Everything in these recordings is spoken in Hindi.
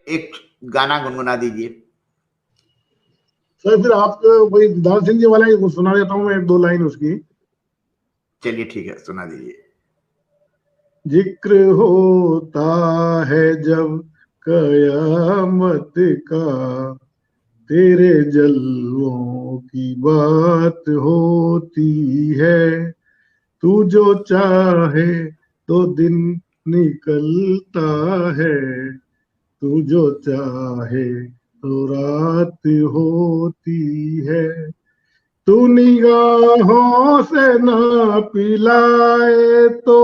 एक गाना गुनगुना दीजिए। सर फिर आप वही दान सिंह जी वाला ही सुना देता हूँ मैं, एक दो लाइन उसकी। चलिए ठीक है, सुना दीजिए। जिक्र होता है जब कयामत का, तेरे जलवों की बात होती है। तू जो चाहे तो दिन निकलता है, तू जो चाहे तो रात होती है। तू निगाहों से ना पिलाए तो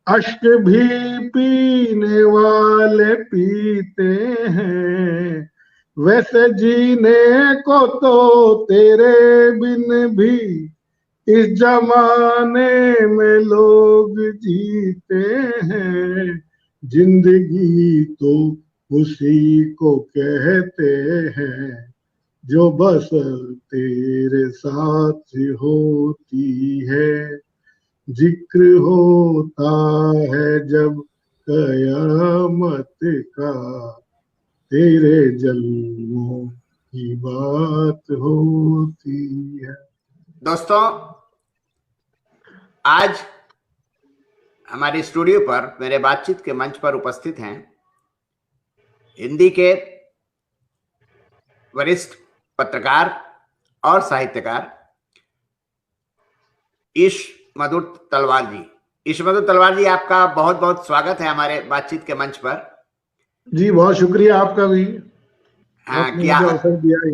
अश्क भी पीने वाले पीते हैं। वैसे जीने को तो तेरे बिन भी इस जमाने में लोग जीते हैं। जिंदगी तो उसी को कहते हैं जो बस तेरे साथ होती है। जिक्र होता है जब कयामत का, तेरे जलवों की बात होती है। दोस्तों, आज हमारे स्टूडियो पर मेरे बातचीत के मंच पर उपस्थित हैं हिंदी के वरिष्ठ पत्रकार और साहित्यकार ईश मधुर तलवार जी। ईश मधुर तलवार जी, आपका बहुत बहुत स्वागत है हमारे बातचीत के मंच पर। जी बहुत शुक्रिया आपका भी, हाँ, आपने क्या मुझे अवसर दिया है।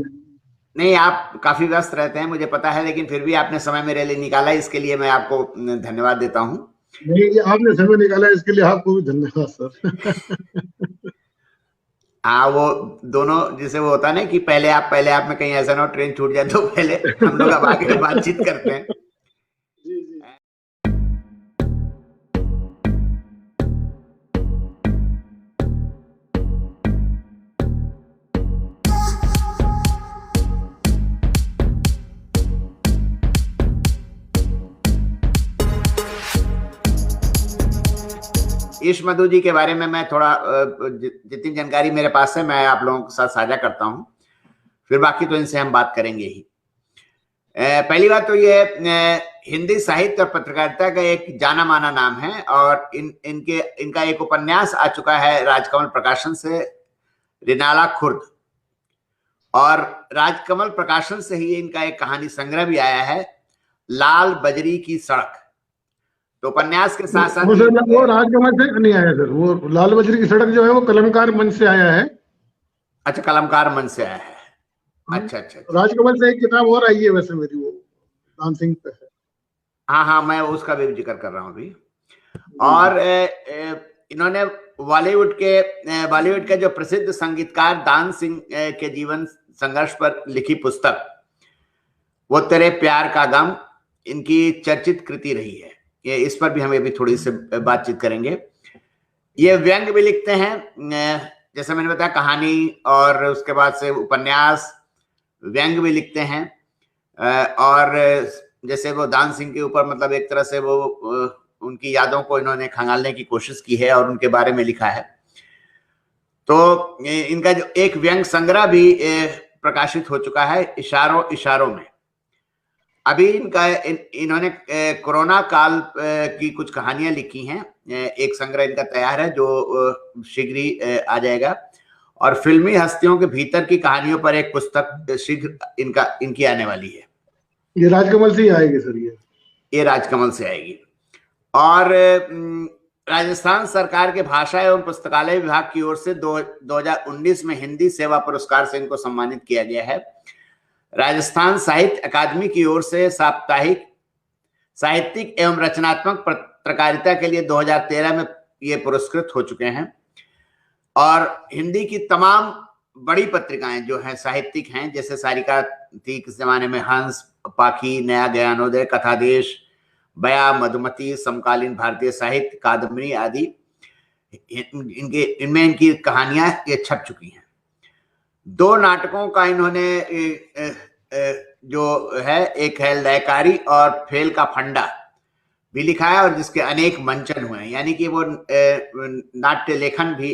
नहीं, आप काफी व्यस्त रहते हैं मुझे पता है, लेकिन फिर भी आपने समय मेरे लिए निकाला, इसके लिए मैं आपको धन्यवाद देता हूं। नहीं, ये आपने समय निकाला, इसके लिए आपको भी धन्यवाद सर। हाँ, वो दोनों जैसे वो होता है ना कि पहले आप में कहीं ऐसा ना हो ट्रेन छूट जाए, तो पहले हम लोग अब आगे बातचीत करते हैं। जी जी। ईश मधु जी के बारे में मैं थोड़ा जितनी जानकारी मेरे पास है मैं आप लोगों के साथ साझा करता हूं, फिर बाकी तो इनसे हम बात करेंगे ही। पहली बात तो ये हिंदी साहित्य और पत्रकारिता का एक जाना माना नाम है, और इनका एक उपन्यास आ चुका है राजकमल प्रकाशन से, रिनाला खुर्द, और राजकमल प्रकाशन से ही इनका एक कहानी संग्रह भी आया है, लाल बजरी की सड़क। तो उपन्यास के साथ साथ वो राजकमल से नहीं आया सर, वो लाल बजरी की सड़क जो है वो कलमकार मंच से आया है। अच्छा, कलमकार मन से आया है। अच्छा अच्छा अच्छा। राजकमल से एक किताब और आई है वैसे मेरी, वो दान सिंह पे है। हाँ हाँ, मैं उसका भी जिक्र कर रहा हूँ अभी। और इन्होंने बॉलीवुड के जो प्रसिद्ध संगीतकार दान सिंह के जीवन संघर्ष पर लिखी पुस्तक वो तेरे प्यार का गम इनकी चर्चित कृति रही है। ये इस पर भी हम अभी थोड़ी सी बातचीत करेंगे। ये व्यंग भी लिखते हैं, जैसे मैंने बताया, कहानी, और उसके बाद से उपन्यास, व्यंग भी लिखते हैं। और जैसे वो दान सिंह के ऊपर मतलब एक तरह से वो उनकी यादों को इन्होंने खंगालने की कोशिश की है और उनके बारे में लिखा है। तो इनका जो एक व्यंग संग्रह भी प्रकाशित हो चुका है, इशारों इशारों में। अभी इन्होंने कोरोना काल की कुछ कहानियां लिखी हैं, एक संग्रह इनका तैयार है जो शीघ्र ही आ जाएगा, और फिल्मी हस्तियों के भीतर की कहानियों पर एक पुस्तक शीघ्र इनकी आने वाली है। ये राजकमल से ही आएगी सर? ये राजकमल से आएगी। और राजस्थान सरकार के भाषा एवं पुस्तकालय विभाग की ओर से 2019 में हिंदी सेवा पुरस्कार से इनको सम्मानित किया गया है। राजस्थान साहित्य अकादमी की ओर से साप्ताहिक साहित्यिक एवं रचनात्मक पत्रकारिता के लिए 2013 में ये पुरस्कृत हो चुके हैं। और हिंदी की तमाम बड़ी पत्रिकाएं जो हैं साहित्यिक हैं, जैसे सारिका थी किस जमाने में, हंस, पाखी, नया ज्ञानोदय, कथादेश, बया, मधुमती, समकालीन भारतीय साहित्य, कादम्बरी आदि, इनमें इनकी कहानियां ये छप चुकी हैं। 2 नाटकों का इन्होंने जो है, एक है लयकारी और फेल का फंडा, भी लिखा है और जिसके अनेक मंचन हुए हैं, यानी कि वो नाट्य लेखन भी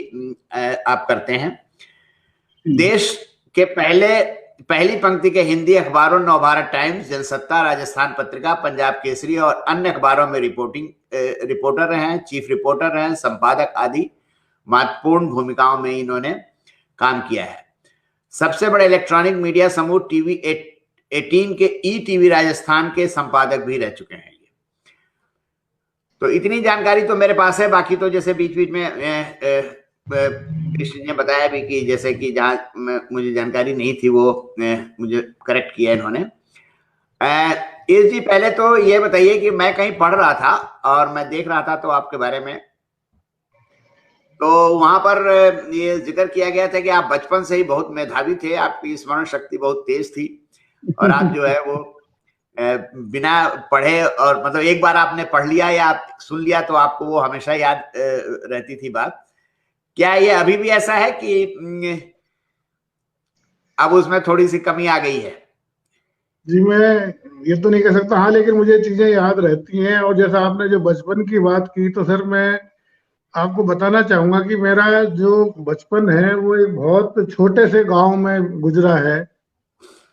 आप करते हैं। देश के पहली पंक्ति के हिंदी अखबारों नवभारत टाइम्स, जनसत्ता, राजस्थान पत्रिका, पंजाब केसरी और अन्य अखबारों में रिपोर्टर रहे हैं, चीफ रिपोर्टर रहे हैं, संपादक आदि महत्वपूर्ण भूमिकाओं में इन्होंने काम किया है। सबसे बड़े इलेक्ट्रॉनिक मीडिया समूह टीवी 18 के ईटीवी राजस्थान के संपादक भी रह चुके हैं। तो इतनी जानकारी तो मेरे पास है, बाकी तो जैसे बीच बीच में कृष्ण ने बताया भी कि जैसे कि जहां मुझे जानकारी नहीं थी वो मुझे करेक्ट किया इन्होंने। जी पहले तो ये बताइए कि मैं कहीं पढ़ रहा था और मैं देख रहा था तो आपके बारे में, तो वहां पर ये जिक्र किया गया था कि आप बचपन से ही बहुत मेधावी थे, आपकी स्मरण शक्ति बहुत तेज थी और आप जो है वो बिना पढ़े और मतलब एक बार आपने पढ़ लिया या सुन लिया तो आपको वो हमेशा याद रहती थी बात। क्या ये अभी भी ऐसा है कि अब उसमें थोड़ी सी कमी आ गई है? जी मैं ये तो नहीं कह सकता, हाँ, लेकिन मुझे चीजें याद रहती हैं। और जैसा आपने जो बचपन की बात की, तो सर मैं आपको बताना चाहूंगा कि मेरा जो बचपन है वो एक बहुत छोटे से गांव में गुजरा है।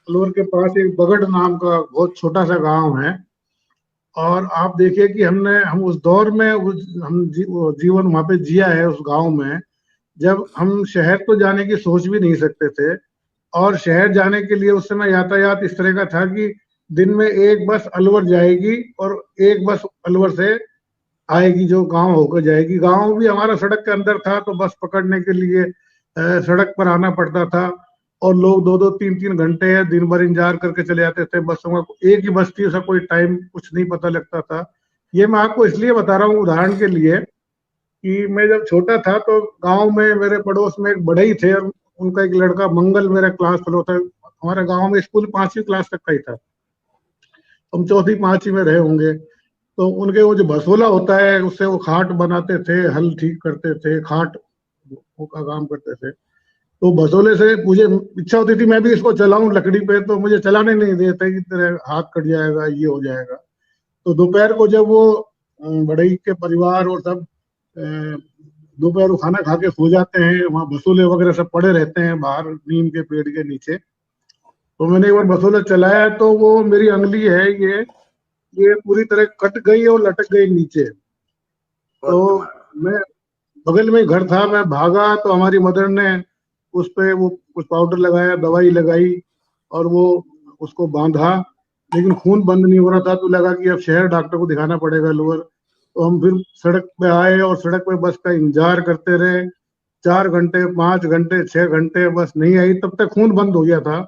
अलवर के पास एक बगड़ नाम का बहुत छोटा सा गांव है। और आप देखिए कि हम उस दौर में वो जीवन वहां पे जिया है उस गांव में, जब हम शहर तो जाने की सोच भी नहीं सकते थे। और शहर जाने के लिए उस समय यातायात इस तरह का था कि दिन में एक बस अलवर जाएगी और एक बस अलवर से आएगी जो गांव होकर जाएगी। गांव भी हमारा सड़क के अंदर था, तो बस पकड़ने के लिए सड़क पर आना पड़ता था। और लोग 2-2 3-3 घंटे दिन भर इंतजार करके चले जाते थे बसों का। एक ही बस थी, उसका कोई टाइम कुछ नहीं पता लगता था। ये मैं आपको इसलिए बता रहा हूँ उदाहरण के लिए कि मैं जब छोटा था तो गांव में मेरे पड़ोस में एक बढ़ई थे और उनका एक लड़का मंगल मेरा क्लास फेलो था। हमारे गांव में स्कूल 5वीं क्लास तक का ही था, हम 4वीं-5वीं में रहे होंगे। तो उनके वो जो भसोला होता है उससे वो खाट बनाते थे, हल ठीक करते थे, खाट वो का काम करते थे। तो भसोले से मुझे इच्छा होती थी मैं भी इसको चलाऊं लकड़ी पे, तो मुझे चलाने नहीं देते कि तेरे हाथ कट जाएगा, ये हो जाएगा। तो दोपहर को जब वो बढ़ई के परिवार और सब दोपहर को खाना खा के सो जाते हैं, वहाँ भसोले वगैरह सब पड़े रहते हैं बाहर नीम के पेड़ के नीचे। तो मैंने एक बार भसोला चलाया तो वो मेरी अंगली है ये पूरी तरह कट गई और लटक गई नीचे। तो मैं बगल में घर था, मैं भागा तो हमारी मदर ने उस पे वो कुछ पाउडर लगाया, दवाई लगाई और वो उसको बांधा, लेकिन खून बंद नहीं हो रहा था। तो लगा कि अब शहर डॉक्टर को दिखाना पड़ेगा लोअर। तो हम फिर सड़क पे आए और सड़क पे बस का इंतजार करते रहे 4 घंटे, 5 घंटे, 6 घंटे, बस नहीं आई। तब तक खून बंद हो गया था।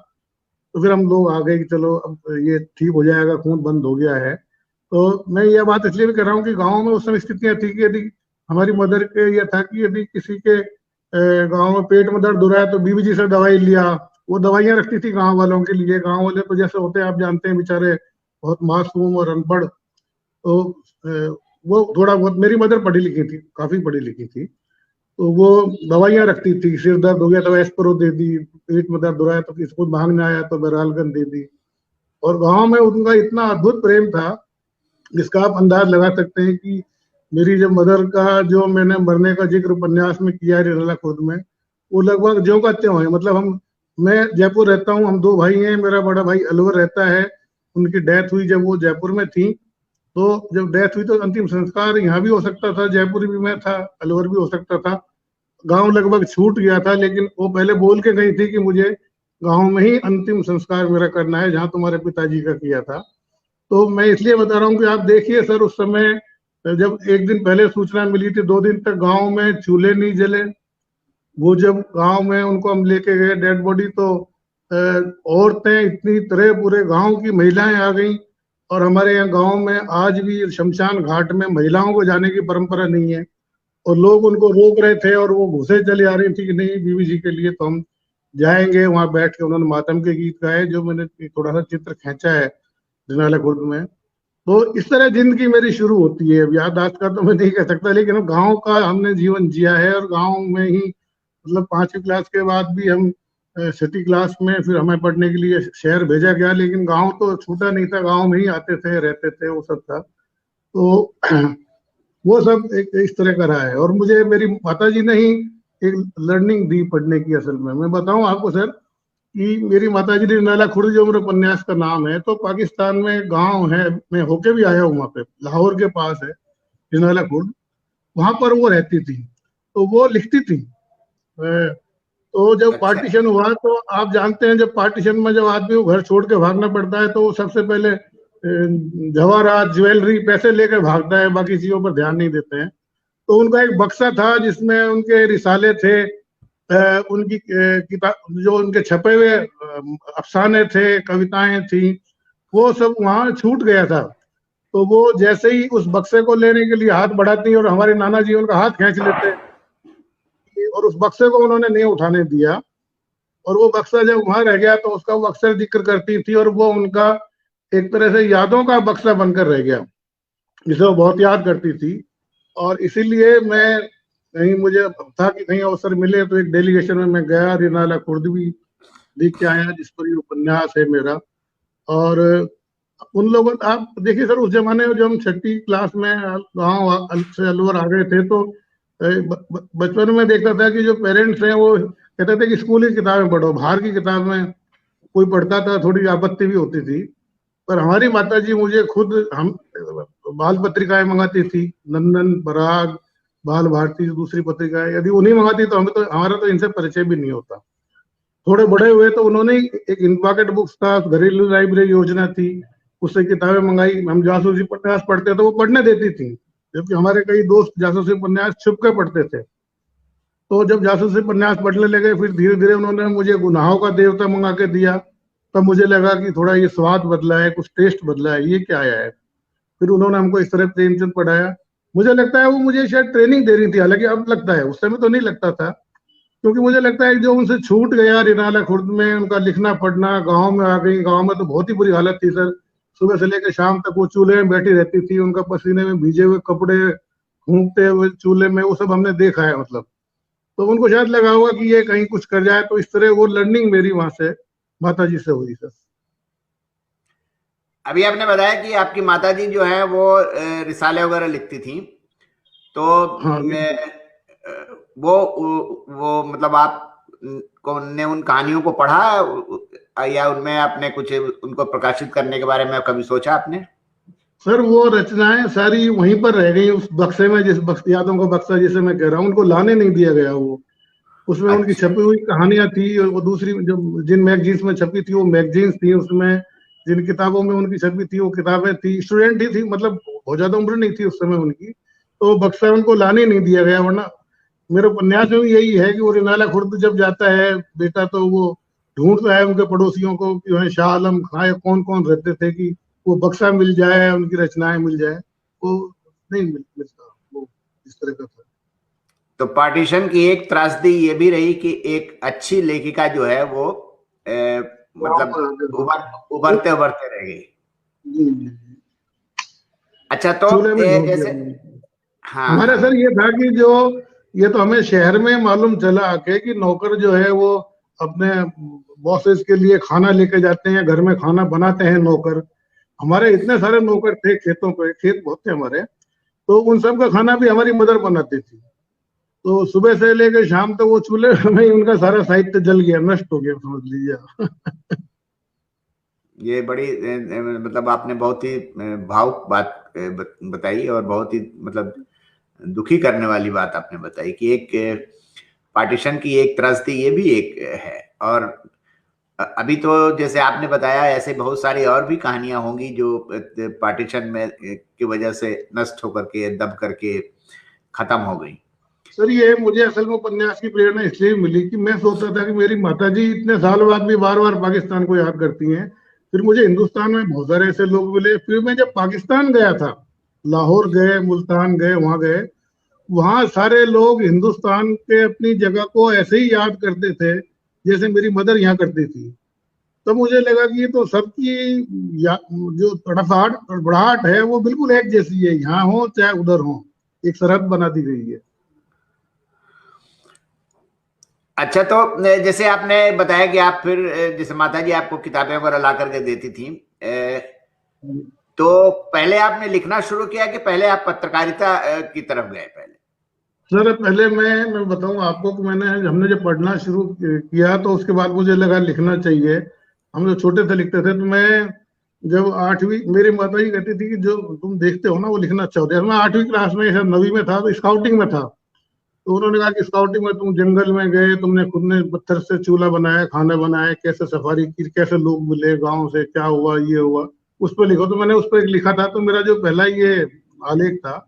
तो फिर हम लोग आ गए कि चलो अब ये ठीक हो जाएगा, खून बंद हो गया है। तो मैं ये बात इसलिए भी कर रहा हूँ कि गाँव में उस समय स्थितियाँ थी कि यदि हमारी मदर के ये था कि यदि किसी के गांव में पेट में दर्द हो रहा है तो बीबी जी से दवाई लिया। वो दवाइयां रखती थी गांव वालों के लिए। गांव वाले तो जैसे होते हैं आप जानते हैं बेचारे, बहुत मासूम और अनपढ़। तो वो थोड़ा बहुत, मेरी मदर पढ़ी लिखी थी, काफी पढ़ी लिखी थी, तो वो दवाइयां रखती थी। सिर दर्द हो गया तो एस्प्रो दे दी, पेट में दर्द हो रहा है तो किसको भागने आया तो बेरालगन दे दी। और गांव में उनका इतना अद्भुत प्रेम था जिसका आप अंदाज लगा सकते हैं कि मेरी जब मदर का जो मैंने मरने का जिक्र उपन्यास में किया है खुद में, वो लगभग ज्यों का त्यों है। मतलब मैं जयपुर रहता हूँ, हम 2 भाई हैं, मेरा बड़ा भाई अलवर रहता है। उनकी डेथ हुई जब वो जयपुर में थी। तो जब डेथ हुई तो अंतिम संस्कार यहाँ भी हो सकता था, जयपुर भी मैं था, अलवर भी हो सकता था। गांव लगभग छूट गया था, लेकिन वो पहले बोल के गई थी कि मुझे गांव में ही अंतिम संस्कार मेरा करना है जहां तुम्हारे पिताजी का किया था। तो मैं इसलिए बता रहा हूँ कि आप देखिए सर, उस समय जब एक दिन पहले सूचना मिली थी, 2 दिन तक गांव में चूल्हे नहीं जले। वो जब गांव में उनको हम लेके गए डेड बॉडी, तो औरतें इतनी तरह पूरे गांव की महिलाएं आ गई। और हमारे यहाँ गांव में आज भी शमशान घाट में महिलाओं को जाने की परंपरा नहीं है, और लोग उनको रोक रहे थे और वो घुसे चले आ रही थी कि नहीं बीवी जी के लिए तो हम जाएंगे। वहां बैठ के उन्होंने मातम के गीत गाए, जो मैंने थोड़ा सा चित्र खींचा है दिनाला खुर्द में। तो इस तरह जिंदगी मेरी शुरू होती है। अब याददाश्त का तो मैं नहीं कह सकता, लेकिन गांव का हमने जीवन जिया है। और गांव में ही मतलब 5वीं क्लास के बाद भी हम छठी क्लास में फिर हमें पढ़ने के लिए शहर भेजा गया, लेकिन गांव तो छूटा नहीं था, गांव में ही आते थे, रहते थे, वो सब था। तो वो सब एक इस तरह का रहा है। और मुझे मेरी माताजी ने ही एक लर्निंग दी पढ़ने की। असल में मैं बताऊं आपको सर कि मेरी माताजी रिनाला खुर्द जो मेरे उपन्यास का नाम है, तो पाकिस्तान में गांव है, मैं होके भी आया हूँ वहाँ पे, लाहौर के पास है रिनाला खुर्द, वहां पर वो रहती थी। तो वो लिखती थी। तो जब अच्छा। पार्टीशन हुआ तो आप जानते हैं, जब पार्टीशन में जब आदमी को घर छोड़ के भागना पड़ता है तो वो सबसे पहले जवाहरात, ज्वेलरी, पैसे लेकर भागता है, बाकी चीजों पर ध्यान नहीं देते हैं। तो उनका एक बक्सा था जिसमें उनके रिसाले थे, उनकी किताब, जो उनके छपे हुए अफसाने थे, कविताएं थी, वो सब वहां छूट गया था। तो वो जैसे ही उस बक्से को लेने के लिए हाथ बढ़ाती और हमारे नाना जी उनका हाथ खींच लेते, और उस बक्से को उन्होंने नहीं उठाने दिया। और वो बक्सा जब वहां रह गया तो उसका वो अक्सर जिक्र करती थी, और वो उनका एक तरह से यादों का बक्सा बनकर रह गया, जिसे वो बहुत याद करती थी। और इसीलिए मैं कहीं, मुझे था कि कहीं अवसर मिले तो एक डेलीगेशन में मैं गया, रिनाला खुर्द भी देख के आया, जिस पर ये उपन्यास है मेरा। और उन लोगों, आप देखिए सर, उस जमाने में जब हम छठी क्लास में गाँव से अलवर आ गए थे, तो बचपन में देखता था कि जो पेरेंट्स हैं वो कहते थे कि स्कूल की किताबें पढ़ो, बाहर की किताबें कोई पढ़ता था थोड़ी आपत्ति भी होती थी। पर हमारी माता जी मुझे खुद, हम बाल पत्रिकाएं मंगाती थी, नंदन, पराग, बाल भारती, दूसरी पत्रिकाएं, यदि उन्हीं मंगाती तो हमें तो, हमारा तो इनसे परिचय भी नहीं होता। थोड़े बड़े हुए तो उन्होंने एक इन पॉकेट बुक्स था, घरेलू लाइब्रेरी योजना थी, उससे किताबें मंगाई। हम जासूसी उपन्यास पढ़ते तो वो पढ़ने देती थी, जबकि हमारे कई दोस्त जासूसी उपन्यास छुप के पढ़ते थे। तो जब जासूसी उपन्यास पढ़ने लगे, फिर धीरे धीरे उन्होंने मुझे गुनाहों का देवता मंगा के दिया। तब मुझे लगा कि थोड़ा ये स्वाद बदला है, कुछ टेस्ट बदला है, ये क्या आया है। फिर उन्होंने हमको इस तरह प्रेमचंद पढ़ाया। मुझे लगता है वो मुझे शायद ट्रेनिंग दे रही थी, हालांकि अब लगता है, उस समय तो नहीं लगता था। क्योंकि मुझे लगता है कि जो उनसे छूट गया रिनाला खुर्द में, उनका लिखना पढ़ना, गांव में आ गई। गांव में तो बहुत ही बुरी हालत थी सर, सुबह से लेकर शाम तक वो चूल्हे में बैठी रहती थी, उनका पसीने में भीजे हुए कपड़े घूमते हुए चूल्हे में, वो सब हमने देखा है मतलब। तो उनको शायद लगा होगा कि ये कहीं कुछ कर जाए, तो इस तरह वो लर्निंग मेरी वहां से माता जी से हुई सर। अभी आपने बताया कि आपकी माताजी जो है वो रिसाले वगैरह लिखती थी, तो हाँ बिल्कुल। वो मतलब आप को ने उन कहानियों को पढ़ा, या उनमें आपने कुछ उनको प्रकाशित करने के बारे में कभी सोचा आपने? सर वो रचनाएं सारी वहीं पर रह गई उस बक्से में, जिस बक्स, यादों का बक्सा जिसे मैं कह रहा हूँ, उनको लाने नहीं दिया गया। वो उसमें उनकी अच्छा। छपी हुई कहानियां थी, और वो दूसरी जो जिन मैगजीन्स में छपी थी वो मैगजीन्स थी, उसमें जिन किताबों में उनकी छपी थी वो किताबें थी। स्टूडेंट ही थी, मतलब बहुत ज्यादा उम्र नहीं थी उस समय उनकी। तो बक्सा उनको लाने नहीं दिया गया। वरना मेरे उपन्यास में भी यही है कि वो रिनाला खुर्द जब जाता है बेटा, तो वो ढूंढता है उनके पड़ोसियों को, जो है शाह आलम खां, कौन कौन रहते थे, कि वो बक्सा मिल जाए, उनकी रचनाएं मिल जाए। वो नहीं मिलता, वो इस तरह का था। तो पार्टीशन की एक त्रासदी ये भी रही कि एक अच्छी लेखिका जो है वो गाँव मतलब में आगे हाँ। उभरते उभरते रह गई। जी जी जी। अच्छा, तो चूल्हे में झोंक दिया जैसे, उन्होंने। हाँ हमारे हाँ। सर ये था कि जो, ये तो हमें शहर में मालूम चला आके कि नौकर जो है वो अपने बॉसेस के लिए खाना लेके जाते हैं, घर में खाना बनाते हैं नौकर। हमारे इतने सारे नौकर थे खेतों पे, खेत बहुत थे हमारे। तो उन सब का खाना भी हमारी मदर बनाती थी। तो सुबह से लेकर शाम तक वो चूल्हे में ही उनका सारा साहित्य जल गया, नष्ट हो गया, समझ लीजिए आप। ये बड़ी मतलब आपने बहुत ही भावुक बात बताई, और बहुत ही मतलब दुखी करने वाली बात आपने बताई कि एक पार्टीशन की एक त्रस्ती ये भी एक है। और अभी तो जैसे आपने बताया, ऐसे बहुत सारी और भी कहानियां होंगी जो पार्टीशन में की वजह से नष्ट होकर के, दब करके खत्म हो गई। सर ये मुझे असल में उपन्यास की प्रेरणा इसलिए मिली कि मैं सोचता था कि मेरी माताजी इतने साल बाद भी बार बार पाकिस्तान को याद करती हैं। फिर मुझे हिंदुस्तान में बहुत सारे ऐसे लोग मिले। फिर मैं जब पाकिस्तान गया था, लाहौर गए, मुल्तान गए, वहां गए, वहां सारे लोग हिंदुस्तान के अपनी जगह को ऐसे ही याद करते थे जैसे मेरी मदर यहाँ करती थी। तो मुझे लगा कि ये तो सबकी जो तड़फाहट तड़बड़ाहट है वो बिल्कुल एक जैसी है, यहाँ हो चाहे उधर हो, एक सरहद बना दी गई है। अच्छा, तो जैसे आपने बताया कि आप फिर जैसे माता जी आपको किताबें वगैरह ला करके देती थी, तो पहले आपने लिखना शुरू किया कि पहले आप पत्रकारिता की तरफ गए? पहले सर पहले मैं बताऊं आपको कि हमने जब पढ़ना शुरू किया तो उसके बाद मुझे लगा लिखना चाहिए। हम जो छोटे थे लिखते थे, तो मैं जब 8वीं, मेरी माता जी कहती थी कि जो तुम देखते हो ना वो लिखना अच्छा होता है। मैं 8वीं क्लास में, शायद 9वीं में था, तो स्काउटिंग में था। तो उन्होंने कहा कि स्काउटिंग में तुम जंगल में गए, तुमने खुद ने पत्थर से चूल्हा बनाया, खाना बनाया, कैसे सफारी की, कैसे लोग मिले गांव से, क्या हुआ, ये हुआ, उस पर लिखो। तो मैंने उस पर लिखा था। तो मेरा जो पहला ये आलेख था,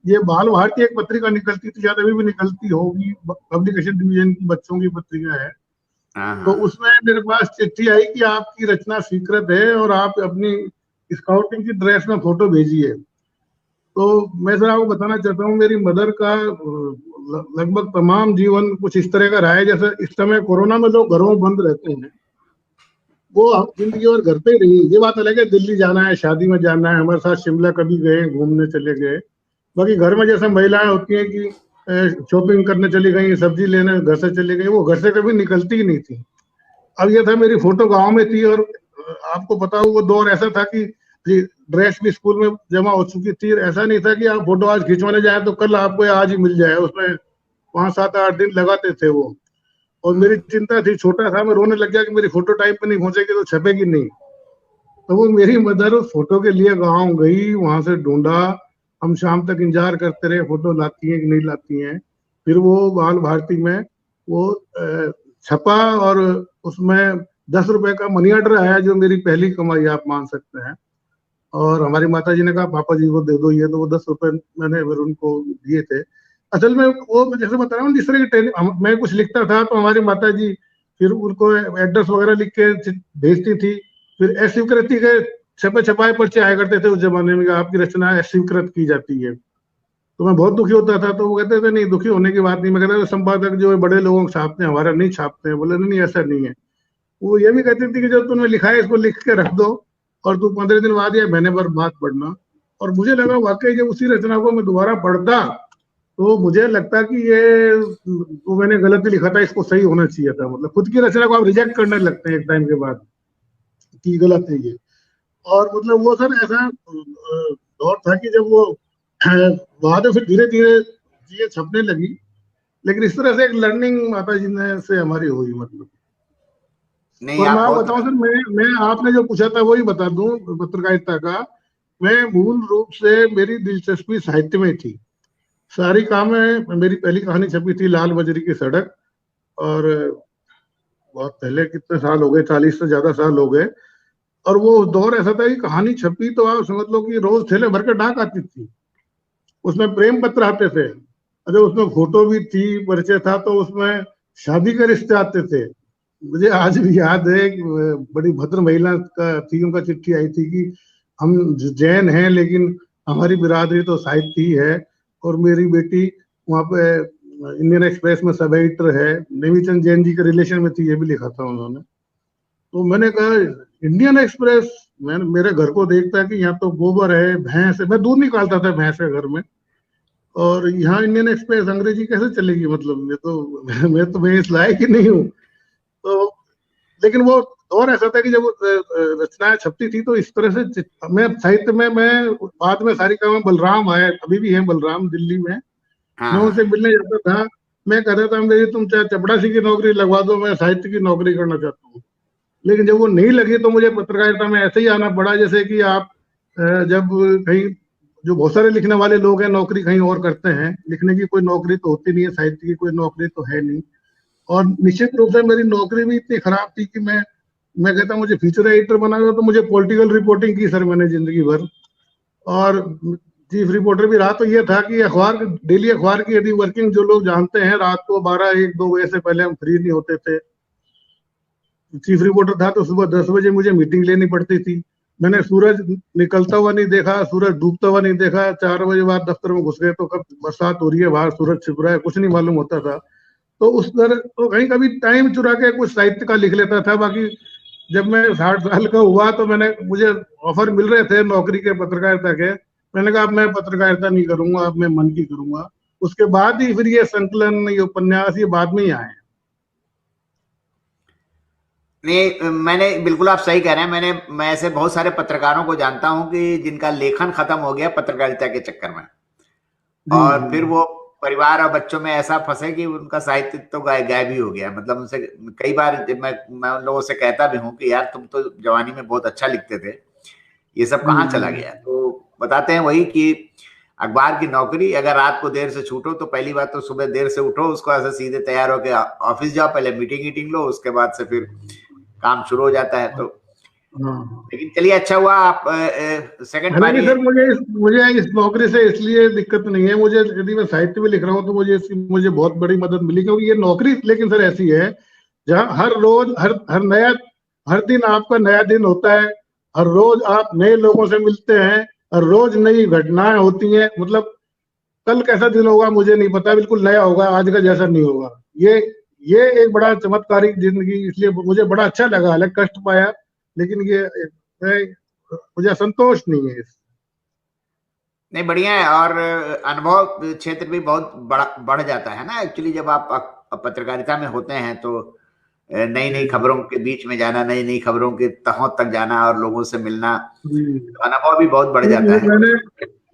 ये बाल भारती एक पत्रिका निकलती थी, शायद अभी भी निकलती होगी, पब्लिकेशन डिवीजन की बच्चों की पत्रिका है। तो हाँ उसमें मेरे पास चिट्ठी आई कि आपकी रचना स्वीकृत है और आप अपनी स्काउटिंग की ड्रेस में फोटो भेजिए। तो मैं सर आपको बताना चाहता हूँ, मेरी मदर का लगभग तमाम जीवन कुछ इस तरह का रहा है। जैसे इस समय कोरोना में लोग घरों में बंद रहते हैं, वो जिंदगी और घर पे ही रही। ये बात अलग है, दिल्ली जाना है, शादी में जाना है, हमारे साथ शिमला कभी गए, घूमने चले गए। बाकी घर में जैसे महिलाएं होती हैं कि शॉपिंग करने चली गई, सब्जी लेने घर से चली गई, वो घर से कभी निकलती ही नहीं थी। अब ये था, मेरी फोटो गांव में थी, और आपको पता हो वो दौर ऐसा था कि ड्रेस भी स्कूल में जमा हो चुकी थी। ऐसा नहीं था कि आप फोटो आज खिंचवाने जाए तो कल आपको आज ही मिल जाए, उसमें 5, 7, 8 दिन लगाते थे वो। और मेरी चिंता थी, छोटा था, मैं रोने लग गया कि मेरी फोटो टाइम पे नहीं पहुंचेगी तो छपेगी नहीं। तो वो मेरी मदर उस फोटो के लिए गाँव गई, वहां से ढूंढा, हम शाम तक इंतजार करते रहे फोटो लाती हैं कि नहीं लाती हैं। फिर वो बाल भारती में वो छपा, और उसमें 10 रुपए का मनी ऑर्डर आया, जो मेरी पहली कमाई आप मान सकते हैं। और हमारी माता जी ने कहा पापा जी को दे दो ये। तो वो 10 रुपए मैंने फिर उनको दिए थे। असल में वो जैसे बता रहा हूँ, जिस तरह की मैं कुछ लिखता था तो हमारी माता जी फिर उनको एड्रेस वगैरह लिख के भेजती थी। फिर अस्वीकृति के छपे छपाए पर्चे आया करते थे उस जमाने में, आपकी रचना अस्वीकृत की जाती है। तो मैं बहुत दुखी होता था। तो वो कहते थे नहीं, दुखी होने की बात नहीं। मैं कहता था संपादक जो है बड़े लोगों को छापते हैं, हमारा नहीं छापते हैं। बोले नहीं ऐसा नहीं है। वो ये भी कहती थी कि जो तुमने लिखा है इसको लिख के रख दो, और तू 15 दिन बाद या महीने भर बात पढ़ना। और मुझे लगा वाकई जब उसी रचना को मैं दोबारा पढ़ता तो मुझे लगता कि ये तो मैंने गलत ही लिखा था, इसको सही होना चाहिए था। मतलब खुद की रचना को आप रिजेक्ट करने लगते हैं एक टाइम के बाद कि गलत है ये। और मतलब वो सर ऐसा दौर था कि जब वो बाद में फिर धीरे धीरे चीजें छपने लगी। लेकिन इस तरह से एक लर्निंग माता जी ने से हमारी हुई मतलब। नहीं, और आप मैं आपको बहुत बताऊं सर, मैं आपने जो पूछा था वही बता दूं पत्रकारिता का। मैं मूल रूप से, मेरी दिलचस्पी साहित्य में थी। सारी कामें, मेरी पहली कहानी छपी थी लाल बजरी की सड़क, और बहुत पहले, कितने साल हो गए, 40 से ज्यादा साल हो गए। और वो दौर ऐसा था कि कहानी छपी तो आप समझ लो कि रोज थैले भर के डाक आती थी, उसमें प्रेम पत्र आते थे, अरे उसमें फोटो भी थी, परिचय था, तो उसमें शादी के रिश्ते आते थे। मुझे आज भी याद है कि बड़ी भद्र महिला का थी, उनका चिट्ठी आई थी कि हम जैन हैं लेकिन हमारी बिरादरी तो साहित्य ही है, और मेरी बेटी वहाँ पे इंडियन एक्सप्रेस में सब एडिटर है। नेमीचंद जैन जी के रिलेशन में थी, ये भी लिखा था उन्होंने। तो मैंने कहा इंडियन एक्सप्रेस, मैंने मेरे घर को देखता है कि यहाँ तो गोबर है, भैंस है, मैं दूध निकालता था भैंस के घर में, और यहाँ इंडियन एक्सप्रेस अंग्रेजी कैसे चलेगी? मतलब मैं इस लायक ही नहीं हूँ। तो लेकिन वो दौर ऐसा था कि जब रचनाएं छपती थी तो इस तरह से मैं साहित्य में, मैं बाद में सारी काम, बलराम आए, अभी भी है बलराम दिल्ली में, हाँ मैं हाँ। उनसे मिलने जाता था। मैं कहता था मेरी तुम चाहे चपड़ासी की नौकरी लगवा दो, मैं साहित्य की नौकरी करना चाहता हूँ। लेकिन जब वो नहीं लगी तो मुझे पत्रकारिता में ऐसे ही आना पड़ा, जैसे कि आप जब कहीं, जो बहुत सारे लिखने वाले लोग हैं नौकरी कहीं और करते हैं, लिखने की कोई नौकरी तो होती नहीं है, साहित्य की कोई नौकरी तो है नहीं। और निश्चित रूप से मेरी नौकरी भी इतनी खराब थी कि मैं कहता मुझे फीचर एडिटर बनाया तो मुझे पॉलिटिकल रिपोर्टिंग की सर मैंने जिंदगी भर। और चीफ रिपोर्टर भी रहा। तो ये था कि अखबार, डेली अखबार की यदि वर्किंग जो लोग जानते हैं, रात को 12, 1, 2 बजे से पहले हम फ्री नहीं होते थे। चीफ रिपोर्टर था तो सुबह 10 बजे मुझे मीटिंग लेनी पड़ती थी। मैंने सूरज निकलता हुआ नहीं देखा, सूरज डूबता हुआ नहीं देखा। 4 बजे बाद दफ्तर में घुस गए तो कब बरसात हो रही है, बाहर सूरज छिप रहा है, कुछ नहीं मालूम होता था। तो उस तरह तो कहीं कभी टाइम चुरा के कुछ साहित्य का लिख लेता था। बाकी जब मैं 60 साल का हुआ तो मुझे ऑफर मिल रहे थे नौकरी के, पत्रकारिता के। मैंने कहा अब मैं पत्रकारिता नहीं करूंगा, अब मैं मन की करूंगा। उसके बाद ही फिर ये संकलन, ये उपन्यास, ये बाद में ही आए। नहीं, मैंने बिल्कुल, आप सही कह रहे हैं। मैं ऐसे बहुत सारे पत्रकारों को जानता हूं कि जिनका लेखन खत्म हो गया पत्रकारिता के चक्कर में, जी और जी फिर वो परिवार और बच्चों में ऐसा फंसे कि उनका साहित्य तो गायब ही हो गया। मतलब उनसे कई बार मैं उन लोगों से कहता भी हूँ कि यार तुम तो जवानी में बहुत अच्छा लिखते थे, ये सब कहाँ चला जी गया? तो बताते हैं वही कि अखबार की नौकरी, अगर रात को देर से छूटो तो पहली बात तो सुबह देर से उठो, उसको ऐसे सीधे तैयार होकर ऑफिस जाओ, पहले मीटिंग लो, उसके बाद से फिर काम शुरू हो जाता है। तो हाँ। लेकिन चलिए, अच्छा हुआ आप सेकंड हालांकि पारी। सर मुझे इस नौकरी से इसलिए दिक्कत नहीं है। मुझे यदि मैं साहित्य में लिख रहा हूँ तो मुझे बहुत बड़ी मदद मिली, क्योंकि ये नौकरी लेकिन सर ऐसी है जहाँ हर रोज हर दिन आपका नया दिन होता है। हर रोज आप नए लोगों से मिलते हैं, हर रोज नई घटनाएं होती हैं। मतलब कल कैसा दिन होगा मुझे नहीं पता, बिल्कुल नया होगा, आज का जैसा नहीं होगा। ये ये एक बड़ा चमत्कारिक जिंदगी, इसलिए मुझे बड़ा अच्छा लगा। हालांकि कष्ट पाया, लेकिन मुझे संतोष नहीं है इस। नहीं, बढ़िया है। और अनुभव क्षेत्र भी बहुत बढ़ जाता है ना एक्चुअली, जब आप पत्रकारिता में होते हैं तो नई नई जी खबरों के बीच में जाना, नई नई खबरों के तहों तक जाना और लोगों से मिलना, जी। तो अनुभव भी बहुत बढ़ जाता है।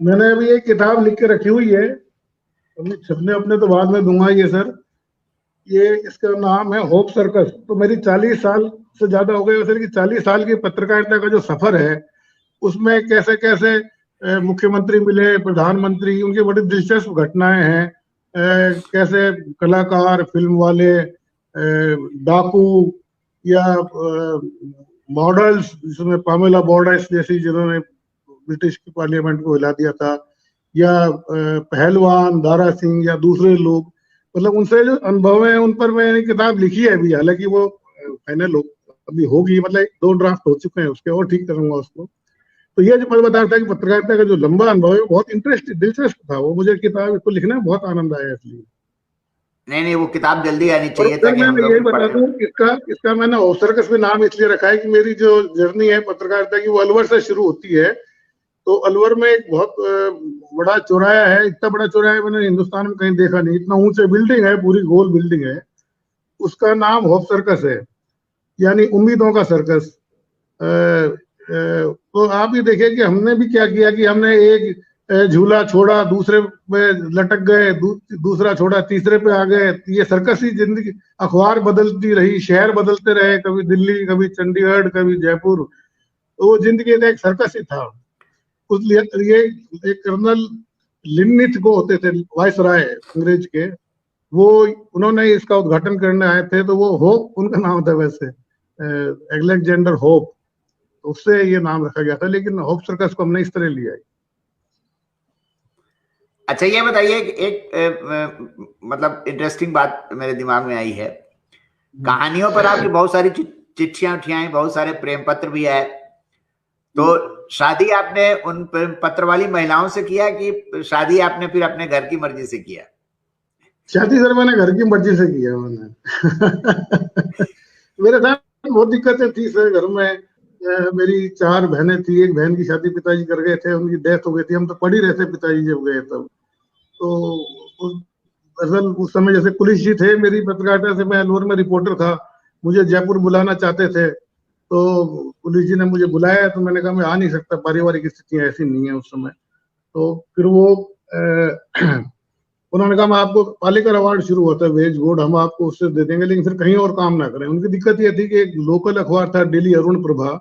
मैंने अभी एक किताब लिख के रखी हुई है, अपने छपने अपने तो बाद में दूंगा ये सर। ये इसका नाम है होप सर्कस। तो मेरी 40 साल से ज्यादा हो गए वैसे कि 40 साल की पत्रकारिता का जो सफर है, उसमें कैसे कैसे मुख्यमंत्री मिले, प्रधानमंत्री, उनकी बड़ी दिलचस्प घटनाएं हैं। कैसे कलाकार, फिल्म वाले, डाकू, या मॉडल्स, जिसमें पामेला बॉर्डर्स जैसी, जिन्होंने ब्रिटिश की पार्लियामेंट को हिला दिया था, या पहलवान दारा सिंह, या दूसरे लोग, मतलब उनसे जो अनुभव है उन पर मैंने किताब लिखी है अभी। हालांकि वो फाइनल अभी होगी, मतलब 2 ड्राफ्ट हो चुके हैं उसके, और ठीक करूंगा उसको। तो ये जो मैं बता रहा था कि पत्रकारिता का जो लंबा अनुभव है बहुत इंटरेस्ट दिलचस्प था, वो मुझे किताब इसको लिखने में बहुत आनंद आया इसलिए। नहीं नहीं, वो किताब जल्दी आनी और चाहिए सर ताकि मैं हम लोग यही भी बता पढ़ें। दूं, इसका इसका मैंने अवसरकस भी नाम इसलिए रखा है कि मेरी जो जर्नी है पत्रकारिता की, वो अलवर से शुरू होती है। तो अलवर में एक बहुत बड़ा चौराहा है। इतना बड़ा चौराहा मैंने हिंदुस्तान में कहीं देखा नहीं। इतना ऊंचे बिल्डिंग है, पूरी गोल बिल्डिंग है। उसका नाम होप सर्कस है, यानी उम्मीदों का सर्कस। तो आप ये देखिए कि हमने भी क्या किया कि हमने एक झूला छोड़ा, दूसरे पे लटक गए, दूसरा छोड़ा, तीसरे पे आ गए। ये सर्कस ही जिंदगी। अखबार बदलती रही, शहर बदलते रहे, कभी दिल्ली, कभी चंडीगढ़, कभी जयपुर। तो वो जिंदगी का एक सर्कस ही था। उस लिए ये एक कर्नल लिनिथ को होते थे, वाइस राय अंग्रेज के, वो उन्होंने इसका उद्घाटन करने आए थे। तो वो होप उनका नाम था वैसे, एलेक्जेंडर होप। उससे ये नाम रखा गया था, लेकिन होप सर्कस को हमने इस तरह लिया है। अच्छा, ये बताइए कि एक मतलब इंटरेस्टिंग बात मेरे दिमाग में आई है। कहानियों पर आपकी बहुत सारी चिट्ठियां उठियां हैं, बहुत सारे प्रेम पत्र भी आए। तो शादी आपने उन पत्र वाली महिलाओं से किया कि शादी आपने फिर अपने घर की मर्जी से किया? शादी सर मैंने घर की मर्जी से किया मैंने। मेरे साथ बहुत दिक्कतें थी सर घर में। मेरी 4 बहनें थी, एक बहन की शादी पिताजी कर गए थे, उनकी डेथ हो गई थी। हम तो पढ़ ही रहे थे पिताजी जब गए तब। तो उस असल उस समय जैसे पुलिस जी थे मेरी पत्रकारिता से, मैं अलवर में रिपोर्टर था, मुझे जयपुर बुलाना चाहते थे। तो पुलिस जी ने मुझे बुलाया, तो मैंने कहा मैं आ नहीं सकता, पारिवारिक स्थितियां ऐसी नहीं है उस समय। तो फिर वो उन्होंने कहा मैं आपको, पालिकर अवार्ड शुरू होता है वेज बोर्ड, हम आपको उससे दे देंगे, लेकिन फिर कहीं और काम ना करें। उनकी दिक्कत ये थी कि एक लोकल अखबार था डेली अरुण प्रभा,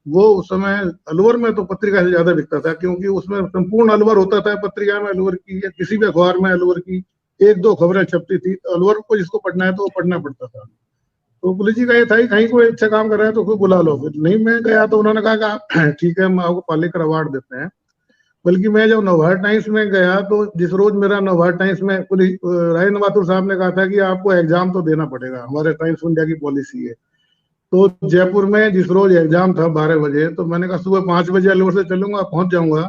वो उस समय अलवर में तो पत्रिका से ज्यादा बिकता था, क्योंकि उसमें संपूर्ण अलवर होता था पत्रिका में, अलवर की या किसी भी अखबार में अलवर की 1-2 खबरें छपती थी। तो अलवर को जिसको पढ़ना है तो वो पढ़ना पड़ता था। तो पुलिस जी का ये था कि कहीं कोई अच्छा काम कर रहा है तो कोई बुला लो। फिर नहीं, मैं गया तो उन्होंने कहा कि ठीक है हम आपको पालेकर अवार्ड देते हैं। बल्कि मैं जब नवभारत टाइम्स में गया, तो जिस रोज मेरा नवभारत टाइम्स में राजेंद्र माथुर साहब ने कहा था कि आपको एग्जाम तो देना पड़ेगा, हमारे टाइम्स इंडिया की पॉलिसी है। तो जयपुर में जिस रोज एग्जाम था 12 बजे, तो मैंने कहा सुबह 5 बजे अलवर से चलूंगा, पहुंच जाऊंगा।